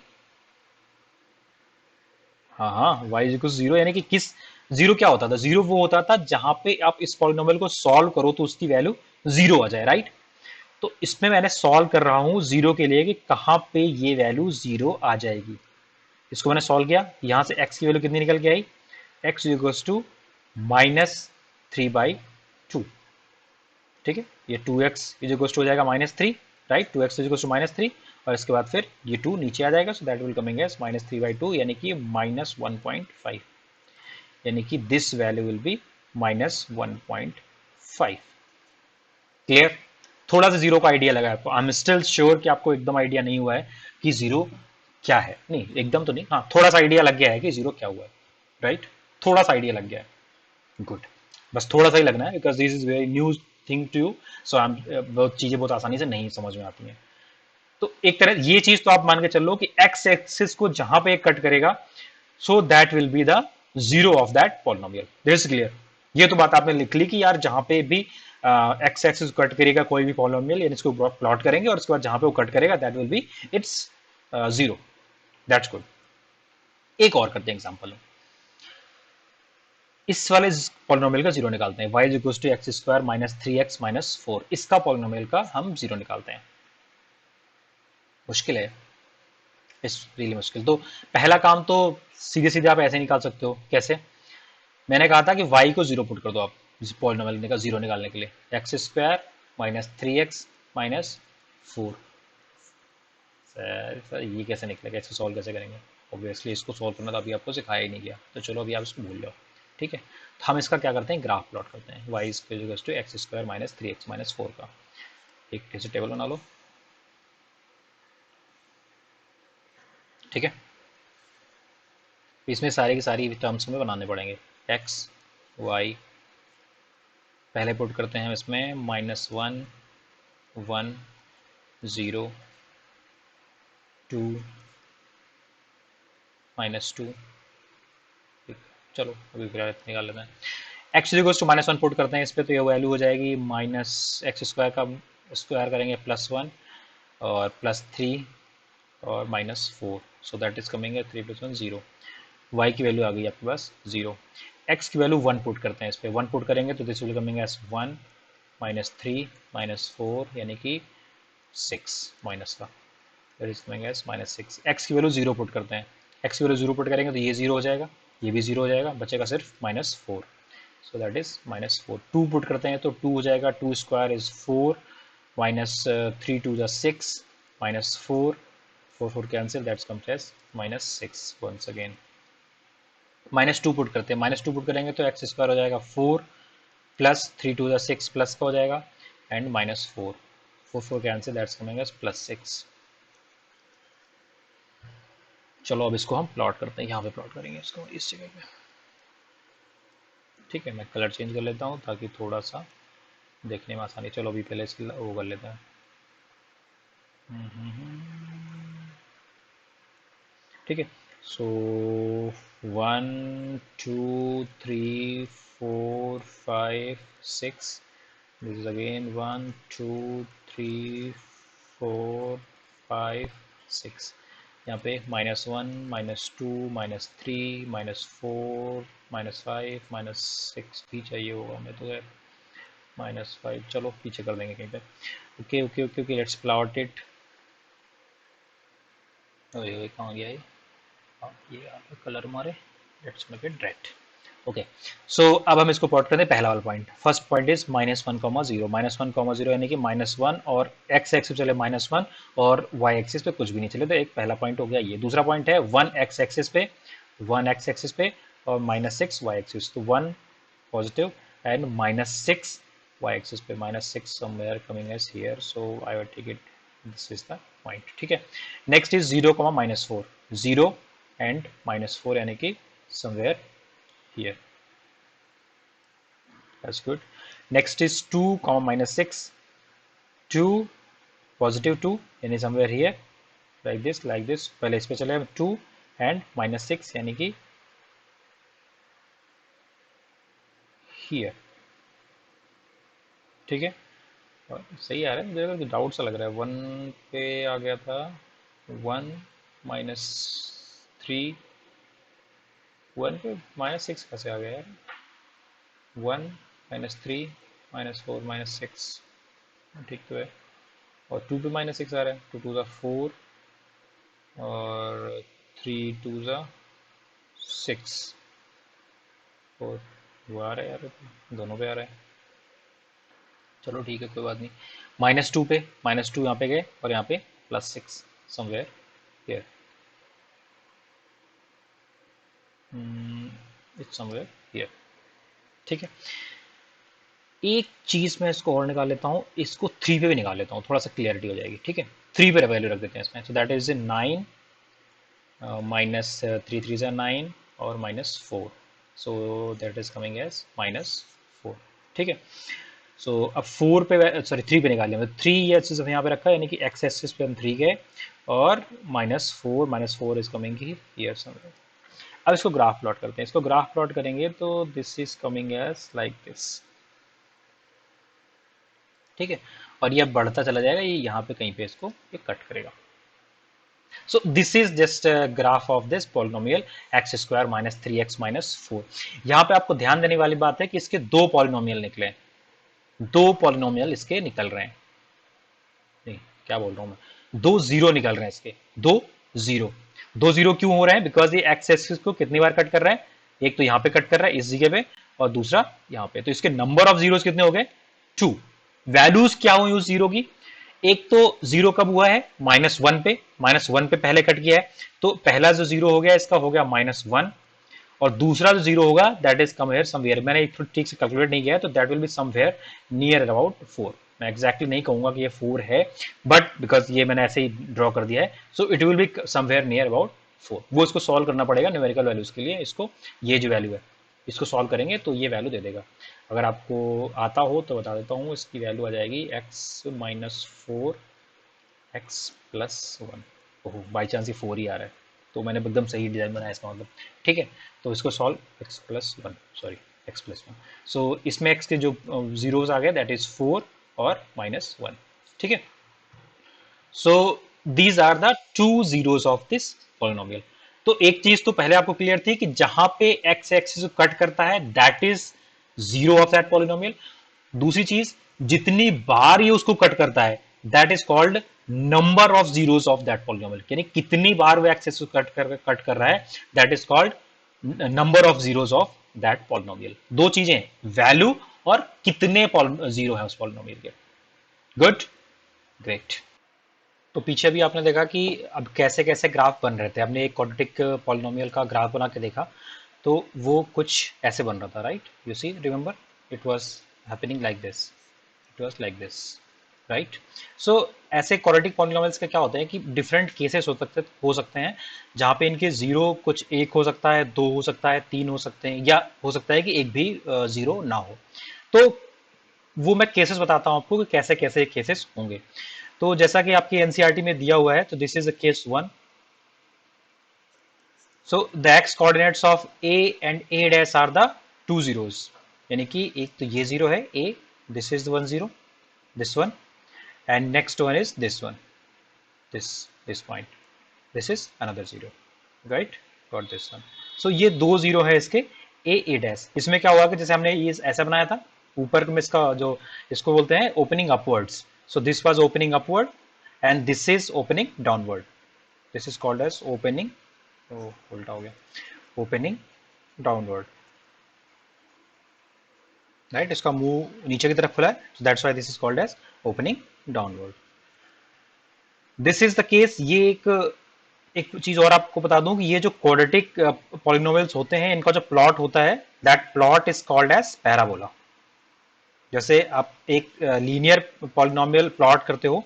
हाँ हाँ, y इज इक्वल टू 0 यानी कि किस, जीरो क्या होता था, जीरो वो होता था जहां पे आप इस पॉलिनोमियल को सॉल्व करो तो उसकी वैल्यू 0 आ जाए, राइट. तो इसमें मैंने सॉल्व कर रहा हूं जीरो के लिए कि कहां पे ये वैल्यू 0 आ जाएगी. इसको मैंने सॉल्व किया, यहां से x की वैल्यू कितनी निकल के आई, x इक्वल्स टू -3/2, ठीक है. ये 2x इक्वल्स टू हो जाएगा -3, राइट. 2x इक्वल्स टू -3 और इसके बाद फिर ये 2 नीचे आ जाएगा, so that will coming as -3/2 यानी कि -1.5, यानी कि this value will be -1.5. Clear. थोड़ा सा जीरो का आइडिया लगा आपको, आई एम स्टिल श्योर कि आपको एकदम आइडिया नहीं हुआ है कि जीरो क्या है, नहीं एकदम तो नहीं, हाँ थोड़ा सा आइडिया लग गया है कि जीरो क्या हुआ है, राइट. थोड़ा सा आइडिया लग गया है, गुड. बस थोड़ा सा ही लगना है, because this is very new thing to you. So बहुत चीजें बहुत आसानी से नहीं समझ में आती हैं. तो एक तरह ये चीज तो आप मान के चलो कि एक्स एक्सिस को जहां पे कट करेगा, सो that will be the zero of that polynomial. This clear. ये तो बात आपने लिख ली कि यार जहां पे भी एक्स एक्सिस कट करेगा कोई भी पॉलिनोमियल, यानी इसको प्लॉट करेंगे और उसके बाद जहां पे वो कट करेगा that will B it's zero. That's good. एक और करते हैं एग्जांपल. इस वाले पॉलिनोमियल का जीरो निकालते हैं, y equals to x square -3x -4, इसका पॉलिनोमियल का हम जीरो निकालते हैं. मुश्किल है इस, रियली मुश्किल. तो पहला काम तो सीधे सीधे आप ऐसे निकाल सकते हो. कैसे, मैंने कहा था कि y को जीरो पुट कर दो आप पॉलिनोमियल का जीरो निकालने के लिए, एक्स स्क्वायर -3x -4. सर ये कैसे निकलेगा, इसको सॉल्व कैसे करेंगे, ऑब्वियसली इसको सॉल्व करना तो अभी आपको सिखाया ही नहीं गया, तो चलो अभी आप इसको भूल जाओ, ठीक है. तो हम इसका क्या करते हैं, ग्राफ प्लॉट करते हैं, y equals to x square -3x -4 का एक ऐसे टेबल बना लो. ठीक है, इसमें सारी की सारी टर्म्स में बनाने पड़ेंगे। एक्स वाई पहले पुट करते हैं इसमें -1 1 0 2 -2। चलो अभी फिलहाल निकाल लेते हैं। एक्स इक्वल टू -1 पुट करते हैं इस पर, तो ये वैल्यू हो जाएगी -x² का स्क्वायर करेंगे +1 और +3 और -4, सो दैट इज कमिंग है 3 + 1 0। y की वैल्यू आ गई आपके पास 0। x की वैल्यू 1 पुट करते हैं इस पर, 1 पुट करेंगे तो दिस विल कमिंग एज 1 -3 -4 यानी कि 6 माइनस का, that is coming as -6। x की वैल्यू 0 पुट करते हैं, x की वैल्यू 0 पुट करेंगे तो ये 0 हो जाएगा, ये भी 0 हो जाएगा, बचेगा सिर्फ -4, सो दैट इज -4। 2 पुट करते हैं तो 2 हो जाएगा, 2 square is 4 -3 2 = 6 -4 4 4 cancel, that's comes as -6 once again. -2 put करते हैं, -2 पुट करेंगे तो x² हो जाएगा 4 +3 2 = 6 प्लस का हो जाएगा and -4 4 4 cancel, that's coming as +6। चलो अब इसको हम प्लॉट करते हैं, यहाँ पे प्लॉट करेंगे इसको इस जगह पे। ठीक है, मैं कलर चेंज कर लेता हूँ ताकि थोड़ा सा देखने में आसानी। चलो अभी पहले इसकी वो कर लेते हैं। ठीक है, सो 1 2 3 4 5 6, दिस इज अगेन 1 2 3 4 5 6। यहाँ पे -1 -2 -3 -4 -5 -6 भी चाहिए होगा हमें तो यार, -5 चलो पीछे कर देंगे कहीं पे। Okay okay okay okay, let's plot it. ओए कहाँ गया ये? ये यहाँ पे कलर मारे, let's make it red. Okay, so अब हम इसको प्लॉट करते हैं। पहला वाला पॉइंट, फर्स्ट पॉइंट इज -1, -0 -1, 0 यानी कि -1 और x एक्सिस चले -1 और y एक्सिस पे कुछ भी नहीं चले, तो एक पहला पॉइंट हो गया ये। दूसरा पॉइंट है 1 x एक्सिस पे, 1 x एक्सिस पे और -6 y एक्सिस, तो 1 पॉजिटिव एंड -6 y एक्सिस पे, -6 somewhere coming as here, so I will take it this is the point. ठीक है, नेक्स्ट इज 0, -4, 0 एंड -4 यानी कि somewhere here, that's good. Next is 2, -6, 2 positive 2 यानी somewhere here, like this पहले इस पे चले 2 and -6 यानी कि here। ठीक है, और सही आ रहा है, मुझे डाउट सा लग रहा है 1 पे आ गया था, 1 -3 1 पे -6 कैसे आ गया यार, 1 -3 -4 -6 ठीक तो है, और 2 पे -6 आ रहा है, 2 2 ज़ा 4 और 3 2 ज़ा 6 4, वो आ रहा है यार, दोनों पे आ रहा है। चलो ठीक है, कोई बात नहीं। -2 पे, -2 यहाँ पे गए और यहाँ पे +6 somewhere here, it's somewhere here. ठीक है, एक चीज़ मैं इसको और निकाल लेता हूँ, इसको 3 पे भी निकाल लेता हूँ, थोड़ा सा क्लियरिटी हो जाएगी। ठीक है, 3 पे वैल्यू रख देते हैं इसमें, सो दैट इज 9 -3 3 ज़ा 9 और -4, so that is coming as -4। ठीक है, सो अब 4 पे, सॉरी 3 पे निकाल लिया, 3 ये चीज़ यहाँ पे रखा है, यानी कि x एक्सिस पे हम 3 गए और -4 इज कमिंग की हियर समवेयर। अब इसको ग्राफ प्लॉट करते हैं, इसको ग्राफ प्लॉट करेंगे तो this is coming as like this. ठीक है, और ये बढ़ता चला जाएगा, ये यहाँ पे कहीं पे इसको ये कट करेगा। सो this is just graph of this polynomial x² -3x -4। यहाँ पे आपको ध्यान देने वाली बात है कि इसके दो पॉलिनोमियल निकले, दो पॉलिनोमियल इसके निकल रहे हैं, नहीं क्या बोल रहा हूं मैं, दो जीरो निकल रहे हैं इसके, दो जीरो क्यों हो रहे हैं, बिकॉज ये एक्स एक्सिस को कितनी बार कट कर रहा है, एक तो यहाँ पे कट कर रहा है इस जगह पे और दूसरा यहाँ पे, तो इसके नंबर ऑफ जीरोस कितने हो गए, 2। वैल्यूज क्या हुई उस जीरो की, एक तो जीरो कब हुआ है, -1 पे, -1 पे पहले कट किया है, तो पहला जो जीरो हो गया इसका हो गया -1, और दूसरा जो जीरो होगा दैट इज कमवेयर समवेयर, मैंने एक ठीक से कैलकुलेट नहीं किया है, तो that will be somewhere near about 4। मैं एक्जैक्टली नहीं कहूंगा कि ये 4 है, बट बिकॉज ये मैंने ऐसे ही ड्रॉ कर दिया है, so it will be somewhere near about 4, वो इसको सॉल्व करना पड़ेगा न्यूमेरिकल वैल्यूज के लिए। इसको ये जो वैल्यू है इसको सॉल्व करेंगे तो ये वैल्यू दे देगा। अगर आपको आता हो तो बता देता हूँ, इसकी वैल्यू आ जाएगी x minus 4 x plus 1। Oh by chance ही 4 ही आ रहा है, तो मैंने एकदम सही डिजाइन बनाया इसका मतलब। ठीक है, तो इसको solve x plus 1, sorry x plus 1। सो इसमें x के जो जीरोस आ गए दैट इज 4 और माइनस 1। ठीक है, so these are the two zeros of this polynomial. तो एक चीज तो पहले आपको क्लियर थी कि जहां पे x एक्सिस कट करता है that is zero of that polynomial. दूसरी चीज, जितनी बार ये उसको कट करता है that is called number of zeros of that polynomial, यानी कितनी बार वो एक्स एक्सिस कट कर रहा है that is called number of zeros of that polynomial. दो चीजें, वैल्यू और कितने जीरो है उस पॉलिनोमियल के। Good, great. तो पीछे भी आपने देखा कि अब कैसे कैसे ग्राफ बन रहे थे। हमने एक क्वाड्रेटिक पॉलिनोमियल का ग्राफ बना के देखा, तो वो कुछ ऐसे बन रहा था, right? You see, remember it was happening like this, it was like this, right? So ऐसे क्वाड्रेटिक पॉलिनोमियल्स का क्या होता है कि डिफरेंट केसेस हो सकते हैं जहाँ पे इनके जीरो कुछ एक हो सकता है, दो हो सकता है, तीन हो सकते हैं, या हो सकता है कि एक भी जीरो ना हो। तो वो मैं केसेस बताता हूँ आपको कि कैसे कैसे केसेस होंगे। तो जैसा कि आपकी एनसीईआरटी में दिया हुआ है, तो this is a case 1। So the x coordinates of A and A dash are the two zeros, यानी कि एक तो ये जीरो है A, this is one zero, this one, and next one is this one, this point, this is another zero, right? Got this one. So ये दो zero है इसके ए डैश। इसमें क्या हुआ कि जैसे हमने ये ऐसा बनाया था, ऊपर में इसका जो इसको बोलते हैं opening upwards. So this was opening upward and this is opening downward, this is called as opening, उल्टा हो गया, ओपनिंग डाउनवर्ड, राइट? इसका मुंह नीचे की तरफ खुला है, so that's why this is called as opening downward. This is the case. ये एक चीज और आपको बता दूं कि ये जो क्वाड्रेटिक पॉलिनोमियल्स होते हैं, इनका जो प्लॉट होता है that plot is called as parabola. जैसे आप एक लीनियर पॉलिनोमियल प्लॉट करते हो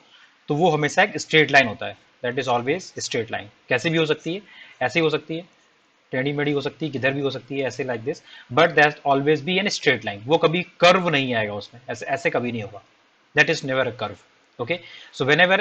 तो वो हमेशा एक स्ट्रेट लाइन होता है, that is always straight line. कैसे भी हो सकती है, ऐसे ही हो सकती है, टेढ़ी मेढ़ी हो सकती है, किधर भी हो सकती है, ऐसे like this, but that always be an straight line. वो कभी कर्व नहीं आएगा उसमें, ऐसे ऐसे कभी नहीं होगा, that is never a curve. Okay, so whenever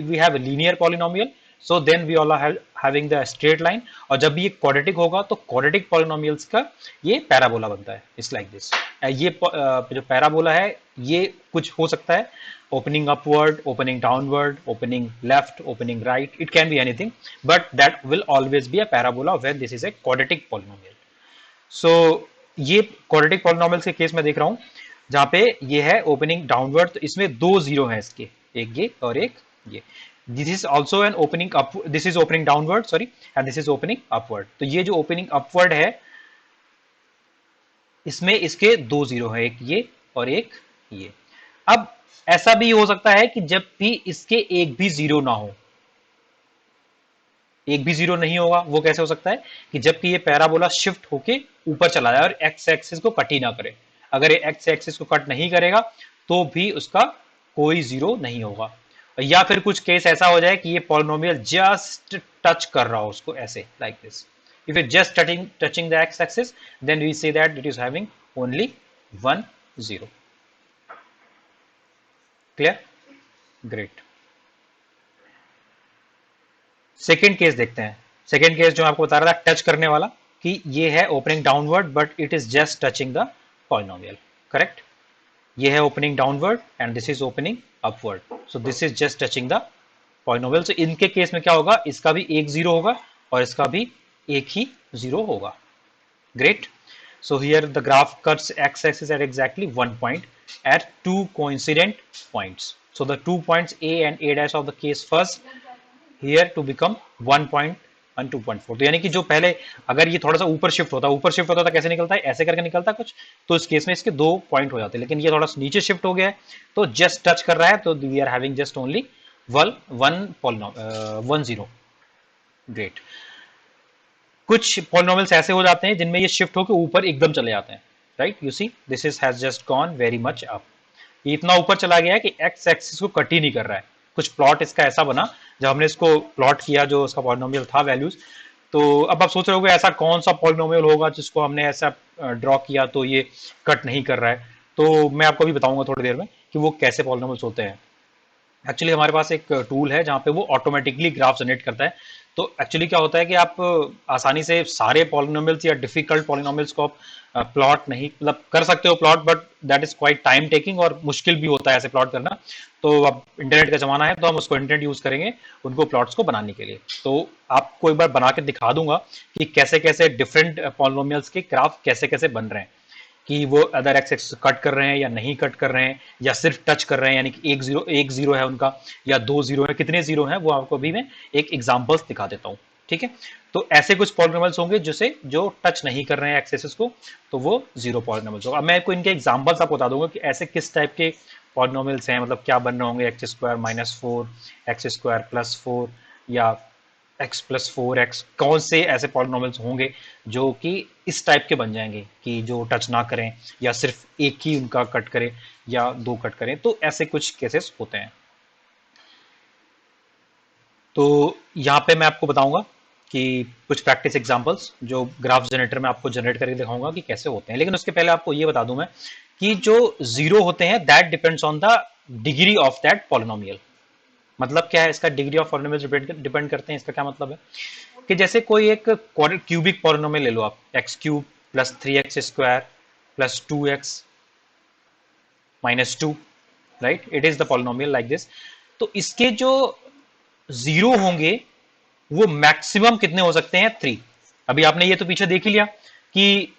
we have a linear polynomial, so then we all are having the straight line। और जब भी ये quadratic होगा तो quadratic polynomials का ये पैराबोला बनता है, इट्स लाइक दिस। ये जो पैराबोला है ये कुछ हो सकता है, opening upward, opening downward, opening left, opening right, it can be anything, but that will always be a parabola when this is a quadratic polynomial। सो ये क्वाड्रेटिक पॉलिनोमियल के केस में देख रहा हूं जहां पे ये है ओपनिंग डाउनवर्ड, तो इसमें दो जीरो है इसके, एक ये और एक ये। This is also an opening up, this is opening downward, sorry, and this is opening upward. तो ये जो ओपनिंग अपवर्ड है इसमें इसके दो जीरो है, एक ये और एक ये। अब ऐसा भी हो सकता है कि जब भी इसके एक भी जीरो ना हो, एक भी जीरो नहीं होगा, वो कैसे हो सकता है कि जबकि ये पैराबोला शिफ्ट होके ऊपर चला जाए और एक्स एक्सिस को कट ही ना करे। अगर ये एक्स एक्सिस को कट नहीं करेगा तो भी उसका कोई जीरो नहीं होगा। या फिर कुछ केस ऐसा हो जाए कि ये पॉलिनोमियल जस्ट टच कर रहा हो उसको, ऐसे like this. If it just touching the x axis then we say that it is having only one zero. Clear? Great. Second case देखते हैं। सेकेंड केस जो आपको बता रहा था टच करने वाला, कि ये है opening downward but it is just touching the polynomial, correct? ये है opening downward and this is opening upward, so this is just touching the polynomial. So इनके केस में क्या होगा, इसका भी एक जीरो होगा और इसका भी एक ही जीरो होगा। Great. So here the graph cuts x-axis at exactly 1 point at two coincident points. So the 2 points A and A dash of the case first here to become 1 point and 2.4। तो यानी कि जो पहले अगर ये थोड़ा सा ऊपर शिफ्ट होता तो कैसे निकलता है, ऐसे करके निकलता कुछ, तो इस केस में इसके दो पॉइंट हो जाते हैं। लेकिन ये थोड़ा सा नीचे शिफ्ट हो गया है तो जस्ट टच कर रहा है, तो we are having just only one zero. Great. कुछ पॉलिनोमियल्स ऐसे हो जाते हैं जिनमें ये शिफ्ट होकर ऊपर एकदम चले जाते हैं, right? You see this is has just gone very much up. ये इतना ऊपर चला गया है कि एक्स एक्सिस को कट ही नहीं कर रहा है। कुछ प्लॉट इसका ऐसा बना, जब हमने इसको प्लॉट किया जो उसका पॉलिनोमियल था वैल्यूज, तो अब आप सोच रहे होगे ऐसा कौन सा पॉलिनोमियल होगा जिसको हमने ऐसा ड्रॉ किया तो ये कट नहीं कर रहा है। तो मैं आपको अभी बताऊंगा थोड़ी देर में कि वो कैसे पॉलिनोमियल्स होते हैं। एक्चुअली हमारे पास एक टूल है जहाँ पे वो ऑटोमेटिकली ग्राफ जनरेट करता है। तो एक्चुअली क्या होता है कि आप आसानी से सारे पॉलिनोमियल्स या डिफिकल्ट पॉलिनोमियल्स को आप प्लॉट नहीं, मतलब कर सकते हो plot, but that is quiet time taking और मुश्किल भी होता है ऐसे प्लॉट करना। तो अब इंटरनेट का जमाना है तो हम उसको इंटरनेट यूज करेंगे उनको प्लॉट्स को बनाने के लिए। तो आपको एक बार बना के दिखा दूंगा कि कैसे कैसे डिफरेंट पॉलिनोमियल्स के ग्राफ कैसे कैसे बन रहे हैं, कि वो अदर एक्स एक्सिस कट कर रहे हैं या नहीं कट कर रहे हैं, या सिर्फ टच कर रहे हैं, यानी कि एक जीरो है उनका या दो जीरो है, कितने जीरो हैं वो आपको अभी मैं एक एग्जांपल्स दिखा देता हूं। ठीक है, तो ऐसे कुछ पॉलिनोमियल्स होंगे जिसे जो टच नहीं कर रहे हैं एक्सेस को, तो वो जीरो पॉलिनोमियल्स होगा। अब मैं आपको इनके एग्जांपल्स आपको बता दूंगा कि ऐसे किस टाइप के पॉलिनोमियल्स हैं, मतलब क्या बन रहे होंगे, x square minus four, x square plus four, या एक्स प्लस फोर एक्स, कौन से ऐसे पॉलिनोमियल्स होंगे जो कि इस टाइप के बन जाएंगे कि जो टच ना करें या सिर्फ एक ही उनका कट करें या दो कट करें। तो ऐसे कुछ केसेस होते हैं। तो यहाँ पे मैं आपको बताऊंगा कि कुछ प्रैक्टिस एग्जांपल्स जो ग्राफ जनरेटर में आपको जनरेट करके दिखाऊंगा कि कैसे होते हैं। लेकिन उसके पहले आपको ये बता दूं मैं कि जो जीरो होते हैं that depends on the degree of that polynomial. मतलब क्या है इसका, डिग्री ऑफ पॉलिनोमियल डिपेंड करते हैं। इसका क्या मतलब है कि जैसे कोई एक क्यूबिक पॉलिनोमियल ले लो आप, x cube plus three x square plus two x minus two, right, it is the polynomial like this. तो इसके जो जीरो होंगे वो मैक्सिमम कितने हो सकते हैं, थ्री। अभी आपने ये तो पीछे देख ही लिया कि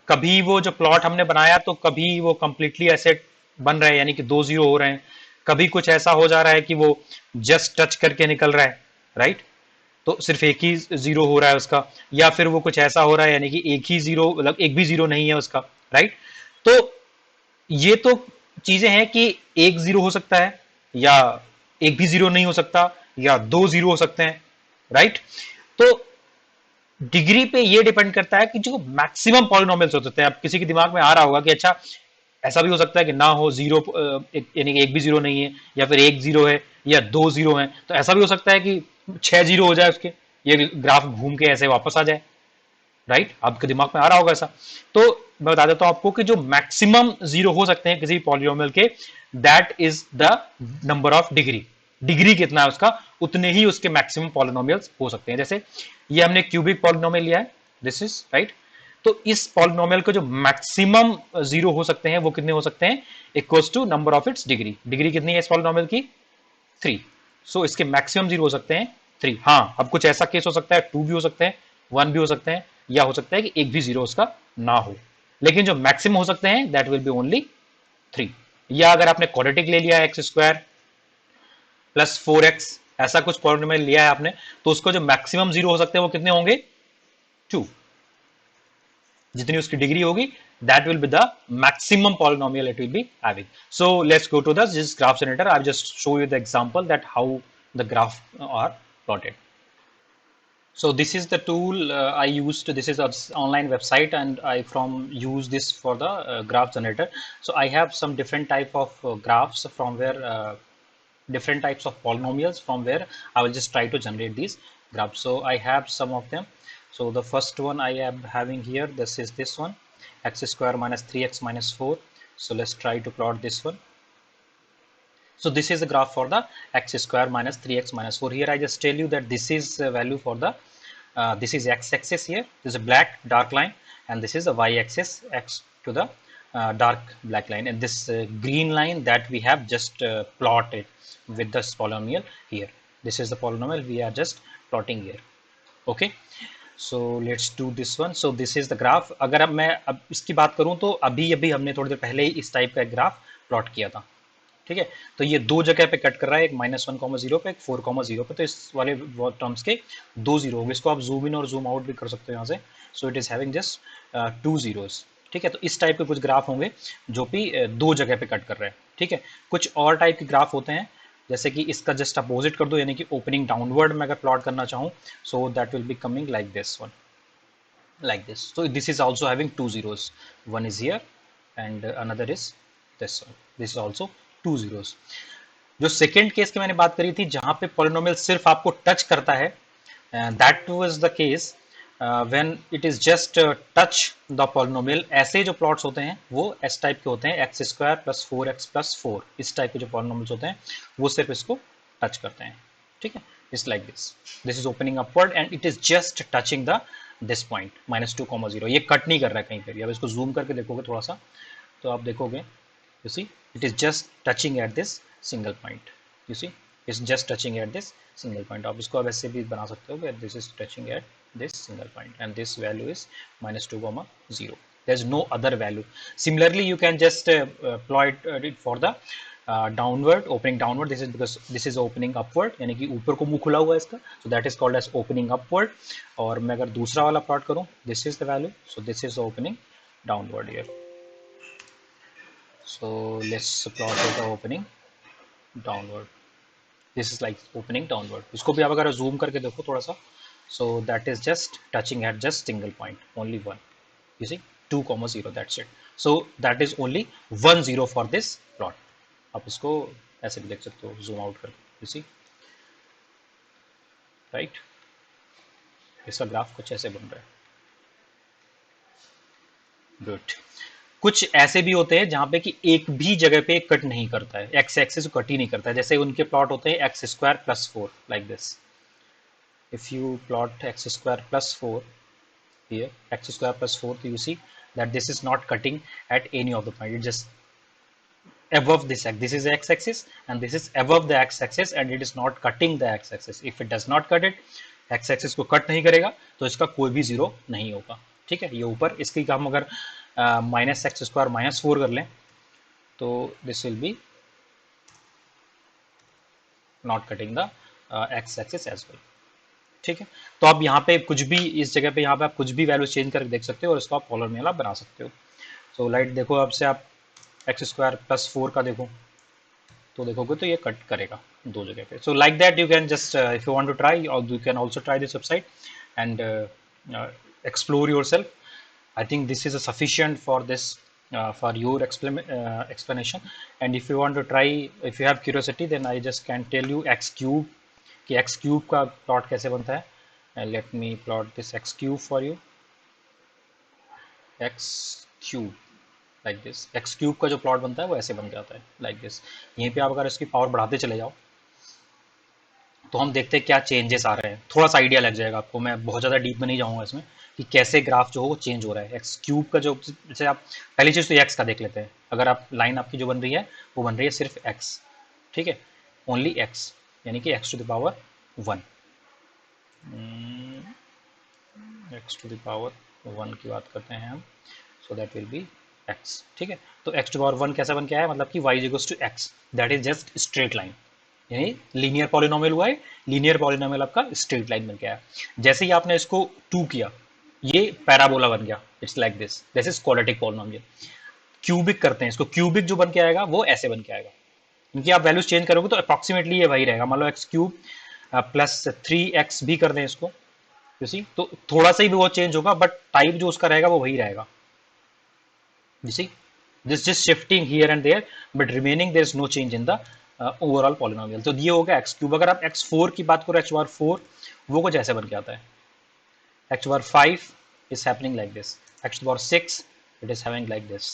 कभी वो जो प्लॉट हमने बनाया तो कभी वो कंप्लीटली ऐसे बन रहा है, यानी कि दो जीरो हो रहे हैं, कभी कुछ ऐसा हो जा रहा है कि वो जस्ट टच करके निकल रहा है, राइट, तो सिर्फ एक ही जीरो हो रहा है उसका, या फिर वो कुछ ऐसा हो रहा है यानी कि एक ही जीरो, मतलब एक भी जीरो नहीं है उसका, राइट। तो ये तो चीजें हैं कि एक जीरो हो सकता है, या एक भी जीरो नहीं हो सकता, या दो जीरो हो सकते हैं, राइट। तो डिग्री पे ये डिपेंड करता है कि जो मैक्सिमम पॉलिनोमियल्स होते हैं। अब किसी के दिमाग में आ रहा होगा कि अच्छा ऐसा भी हो सकता है कि ना हो जीरो, यानी कि एक भी जीरो नहीं है, या फिर एक जीरो है या दो जीरो है, तो ऐसा भी हो सकता है कि छह जीरो हो जाए उसके, ये ग्राफ घूम के ऐसे वापस आ जाए, राइट। आपके दिमाग में आ रहा होगा ऐसा। तो मैं बता देता हूं आपको कि जो मैक्सिमम जीरो हो सकते हैं किसी पॉलिनोमियल के, that is the number of degree. Degree कितना है उसका, उतने ही उसके मैक्सिमम पॉलिनोमियल्स हो सकते हैं। जैसे ये हमने क्यूबिक पॉलिनोमियल लिया है, दिस इज राइट। तो इस पॉलिनोमियल के जो मैक्सिमम जीरो हो सकते हैं वो कितने हो सकते हैं, equals to number of its degree. Degree कितनी है इस पॉलिनोमियल की, थ्री। सो इसके मैक्सिमम जीरो हो सकते हैं थ्री। हाँ, अब कुछ ऐसा केस हो सकता है टू भी हो सकते हैं, वन भी हो सकते हैं, या हो सकता है कि एक भी जीरो उसका ना हो, लेकिन जो मैक्सिमम हो सकते हैं that will B only three. या अगर आपने क्वाड्रेटिक ले लिया x square plus four x, ऐसा कुछ पॉलिनोमियल लिया है आपने, तो उसको जो मैक्सिमम जीरो हो सकते हैं वो कितने होंगे, टू। जितनी उसकी डिग्री होगी that will be the maximum polynomial it will be having. So let's go to this graph generator. I'll just show you the example that how the graph are plotted. So this is the tool I used. This is an online website, and I from use this for the graph generator. So I have some different type of graphs from where different types of polynomials from where I will just try to generate these graphs. So I have some of them. So the first one I am having here, this is this one, x square minus 3x minus 4. So let's try to plot this one. So this is the graph for the x square minus 3x minus 4. Here I just tell you that this is value for the this is x-axis here. This is a black dark line, and this is the y-axis, x to the dark black line, and this green line that we have just plotted with this polynomial here. This is the polynomial we are just plotting here. Okay. So let's do this one. So this is the graph. अगर अब मैं अब इसकी बात करूं तो अभी अभी हमने थोड़ी देर पहले ही इस टाइप का ग्राफ प्लॉट किया था। ठीक है, तो ये दो जगह पे कट कर रहा है, एक माइनस वन कॉमा जीरो पे, एक फोर कॉमा जीरो पे। तो इस वाले टर्म्स के दो जीरो होंगे। इसको आप जूम इन और जूम आउट भी कर सकते हो यहाँ से। सो it is having just two zeros. ठीक है, तो इस टाइप के कुछ ग्राफ होंगे जो कि दो जगह पे कट कर रहे हैं। ठीक है, कुछ और टाइप के ग्राफ होते हैं, जैसे कि इसका जस्ट अपोजिट कर दो, यानी कि ओपनिंग डाउनवर्ड में अगर प्लॉट करना चाहूँ, सो that will be coming like this one, like this. So this is also having two zeros. One is here and another is this one. This is also two zeros. जो second case की मैंने बात करी थी जहां पे polynomial सिर्फ आपको टच करता है, that was the case when it is just touch the polynomial, ऐसे जो प्लॉट्स होते हैं वो एस टाइप के होते हैं, एक्स स्क्वायर प्लस 4x+4, इस टाइप के जो पॉलिनोमियल्स होते हैं वो सिर्फ इसको टच करते हैं, ठीक है। It's like this is opening upward and it is just touching the this point -2,0, ये कट नहीं कर रहा है कहीं पर। अब इसको जूम करके देखोगे थोड़ा सा तो आप देखोगे, you see it is just touching at this single point, you see it's just touching at this single point. आप इसको अब ऐसे भी बना सकते हो, this is touching at this single point and this value is -2,0. There's no other value. Similarly, you can just plot it for the downward, opening downward. This is because this is opening upward, यानी कि ऊपर को मुंह खुला हुआ है इसका, so that is called as opening upward. और मैं अगर दूसरा वाला प्लॉट करूं, this is the value, so this is opening downward here. So let's plot the opening downward. This is like opening downward. इसको भी आप अगर zoom करके देखो थोड़ा सा, so that is just touching at just single point, only one, you see 2,0, that's it. So that is only 1,0 for this plot. आप इसको ऐसे भी देख सकते हो zoom out करके, you see right, इसका ग्राफ कुछ ऐसे बन रहा है। गुड। कुछ ऐसे भी होते हैं जहां पे कि एक भी जगह पे कट नहीं करता है, एक्स एक्सिस कट ही नहीं करता है, जैसे उनके प्लॉट होते हैं x² + 4 like this. If you plot x² + 4 here, x² + 4, you see that this is not cutting at any of the point, it just above this x, this is x-axis and this is above the x-axis and it is not cutting the x-axis. If it does not cut it, x-axis को cut नहीं करेगा तो इसका कोई भी zero नहीं होगा, ठीक है। ये ऊपर इसकी हम अगर -x² - 4 कर लें तो this will be not cutting the x-axis as well, ठीक है। तो आप यहाँ पे कुछ भी इस जगह पे यहाँ पे आप कुछ भी वैल्यू चेंज करके देख सकते हो और इसको आप पॉलिनोमियल आप बना सकते हो। सो लाइट देखो, अब से आप x² + 4 का देखो तो देखोगे तो ये कट करेगा दो जगह पे। So like that you can just if you want to try, और you can also try this website and explore yourself. I think this is a sufficient for this for your explanation. And if you want to try, if you have curiosity, then I just can tell you x³ कि x³ का plot कैसे बनता है। Let me plot this x³ for you. x³ like this, x³ का जो plot बनता है वो ऐसे बन जाता है लाइक दिस। यहीं पे आप अगर इसकी पावर बढ़ाते चले जाओ तो हम देखते हैं क्या चेंजेस आ रहे हैं, थोड़ा सा आइडिया लग जाएगा आपको। मैं बहुत ज़्यादा डीप में नहीं जाऊँगा इसमें कि कैसे ग्राफ जो हो वो चेंज हो रहा है। x³ का जो, जैसे आप पहली चीज़ तो x का देख लेते हैं। अगर आप लाइन आपकी जो बन रही है वो बन रही है सिर्फ x, ठीक है, ओनली x, यानी कि x⁻1 x⁻1 की बात करते हैं हम, सो दैट विल बी x, ठीक है। तो x⁻1 कैसा बन के आया, मतलब कि y = x, that is just straight line, यानी लीनियर पॉलिनोमियल हुआ है। लीनियर पॉलिनोमियल आपका स्ट्रेट लाइन बन गया है। जैसे ही आपने इसको 2 किया, ये पैराबोला बन गया, it's like this, this is quadratic polynomial. Cubic करते हैं इसको, क्यूबिक जो बन के आएगा वो ऐसे बन के आएगा, क्योंकि आप वैल्यूज चेंज करोगे तो अप्रॉक्सीमेटली ये वही रहेगा। मान लो x³ + 3x भी कर दें इसको, यू सी, तो थोड़ा सा ही भी वो चेंज होगा, बट टाइप जो उसका रहेगा वो वही रहेगा, you see. This just shifting here and there, but remaining there is no change in the overall polynomial. तो ये हो गया x³ अगर आप x4 की बात करो, x⁻4 वो कुछ ऐसे बन के आता है। x⁻5 is happening like this, x⁻6 it is having like this,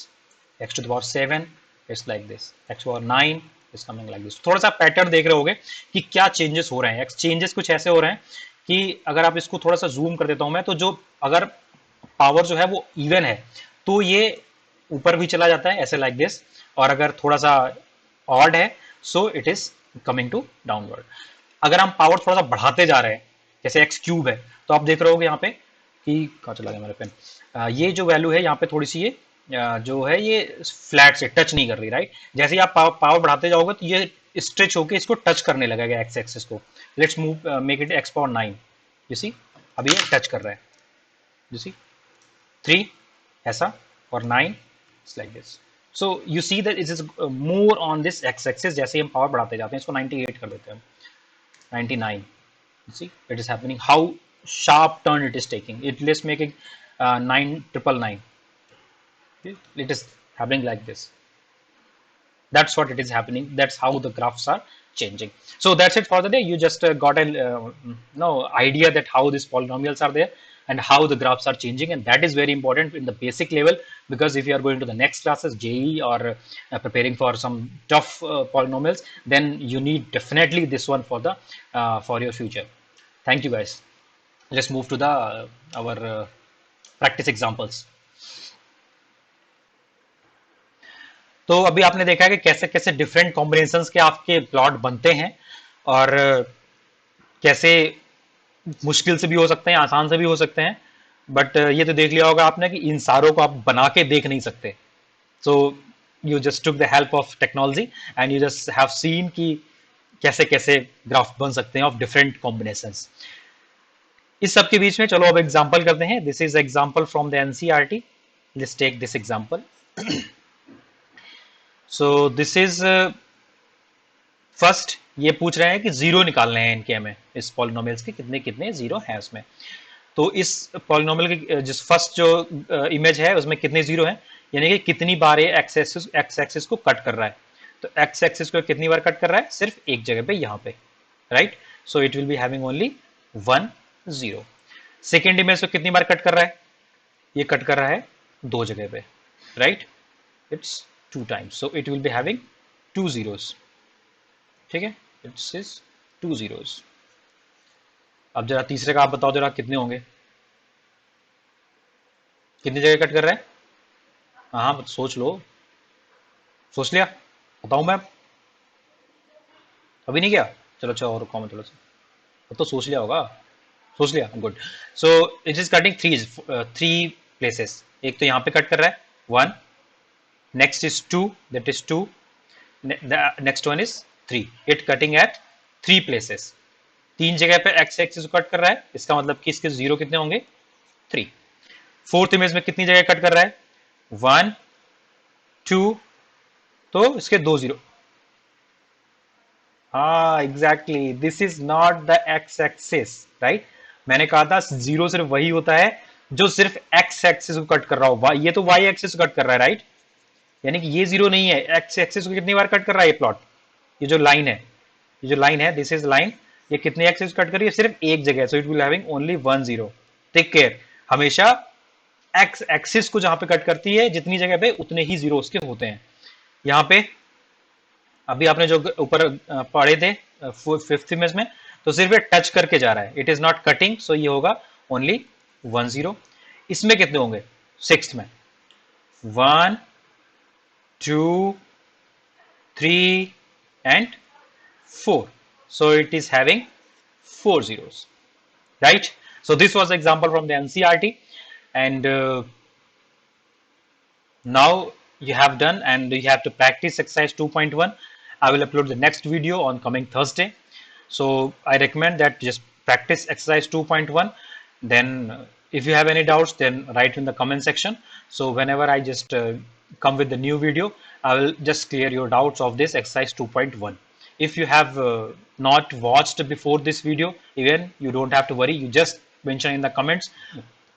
x⁻7 is like this, x⁻9 is coming like this। थोड़ा सा पैटर्न देख रहे होगे कि क्या चेंजेस हो रहे हैं। चेंजेस कुछ ऐसे हो रहे हैं कि अगर आप इसको थोड़ा सा जूम कर देता हूं मैं, तो जो अगर पावर जो है वो इवन है तो ये ऊपर भी चला जाता है ऐसे लाइक दिस, और अगर थोड़ा सा ऑड है so it is coming to downward. अगर हम पावर थोड़ा सा बढ़ाते जा रहे हैं, जैसे x³ है, तो आप देख रहे होगे यहाँ पे कि कहाँ चला गया मेरा पेन, ये जो वैल्यू है यहाँ पे थोड़ी सी ये जो है ये फ्लैट से टच नहीं कर रही, राइट। जैसे ही आप पावर बढ़ाते जाओगे तो ये स्ट्रेच होके इसको टच करने लगेगा एक्स एक्सिस को। Let's move make it x⁻9, you see, अब ये टच कर रहा है, यू सी, 3 ऐसा और 9 like this. So you see that it is more on this x axis. जैसे ही हम पावर बढ़ाते जाते हैं, इसको 98 कर देते हैं, 99, you see it is happening, how sharp turn it is taking, it is making 9,999, it is happening like this. That's what it is happening, that's how the graphs are changing. So that's it for the day. You just got a no idea that how these polynomials are there. and how the graphs are changing, and that is very important in the basic level, because if you are going to the next classes, JE, or preparing for some tough polynomials, then you need definitely this one for the for your future. Thank you guys. Let's move to the our practice examples. तो अभी आपने देखा है कि कैसे कैसे different combinations के आपके प्लॉट बनते हैं, और कैसे मुश्किल से भी हो सकते हैं, आसान से भी हो सकते हैं, बट ये तो देख लिया होगा आपने कि इन सारों को आप बना के देख नहीं सकते. So you just took the help of technology and you just have seen कि कैसे कैसे ग्राफ बन सकते हैं ऑफ डिफरेंट कॉम्बिनेशंस. इस सब के बीच में चलो अब एग्जांपल करते हैं. This is example from the NCERT. Let's take this example. So this is first, ये पूछ रहे हैं कि जीरो निकालने हैं इनके, हमें इस पॉलिनोमियल्स के कितने कितने जीरो हैं उसमें. तो इस पॉलिनोमियल की जिस फर्स्ट जो इमेज है उसमें कितने जीरो हैं, यानी कि कितनी बार ये एक्स एक्सिस को कट कर रहा है. तो एक्स एक्सिस को कितनी बार कट कर रहा है, सिर्फ एक जगह पे, यहाँ पे, right. So it will be having only 1 0. Second image को कितनी बार कट कर रहा है, ये कट कर रहा है दो जगह पे, right. It's 2 times, so it will be having 2 zeros. ठीक है, इट्स इज 2 zeros. अब जरा तीसरे का आप बताओ जरा कितने होंगे, कितनी जगह कट कर रहा है. हाँ सोच लो, सोच लिया, बताऊं मैं, अभी नहीं किया. चलो अच्छा और रुको मैं थोड़ा सा, तो सोच लिया होगा, सोच लिया, good. So it is cutting three places. एक तो यहाँ पे कट कर रहा है 1, next is 2, that is 2, the next one is 3. it cutting at 3 places. तीन जगह पे x एक्सिस को कट कर रहा है, इसका मतलब कि इसके जीरो कितने होंगे, 3. फोर्थ इमेज में कितनी जगह कट कर रहा है, 1 2, तो इसके 2 जीरो. हाँ exactly, this is not the x axis, right. मैंने कहा था जीरो सिर्फ वही होता है जो सिर्फ x एक्सिस को कट कर रहा हो, ये तो y एक्सिस को कट कर रहा है, राइट. यानी कि ये जीरो नहीं है, एक्स एक्सिस को कितनी बार कट कर रहा है ये प्लॉट, ये जो लाइन है, ये जो लाइन है, दिस इज लाइन, ये कितने एक्सिस कट कर रही है, सिर्फ एक जगह. So it will having only 1 0. Take care, हमेशा एक्स एक्सिस को जहां पे कट करती है जितनी जगह पे, उतने ही जीरो उसके होते हैं. यहाँ पे अभी आपने जो ऊपर पढ़े थे फिफ्थ इमेज में, तो सिर्फ ये टच करके जा रहा है, इट इज नॉट कटिंग, सो ये होगा ओनली 1 0. इसमें कितने होंगे, सिक्स्थ में 1 2 3 and 4. So it is having 4 zeros, right. So this was the example from the NCERT, and now you have done, and you have to practice exercise 2.1. I will upload the next video on coming Thursday, so I recommend that just practice exercise 2.1. then if you have any doubts, then write in the comment section, so whenever I just come with the new video, I will just clear your doubts of this exercise 2.1. If you have not watched before this video, even you don't have to worry, you just mention in the comments,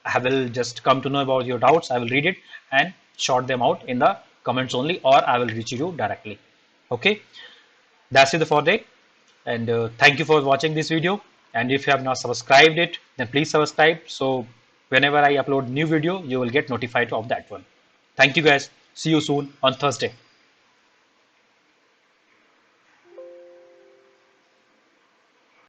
I will just come to know about your doubts, I will read it and sort them out in the comments only, or I will reach you directly. Okay, that's it for today, and thank you for watching this video, and if you have not subscribed it, then please subscribe, so whenever I upload new video, you will get notified of that one. Thank you guys. See you soon on Thursday.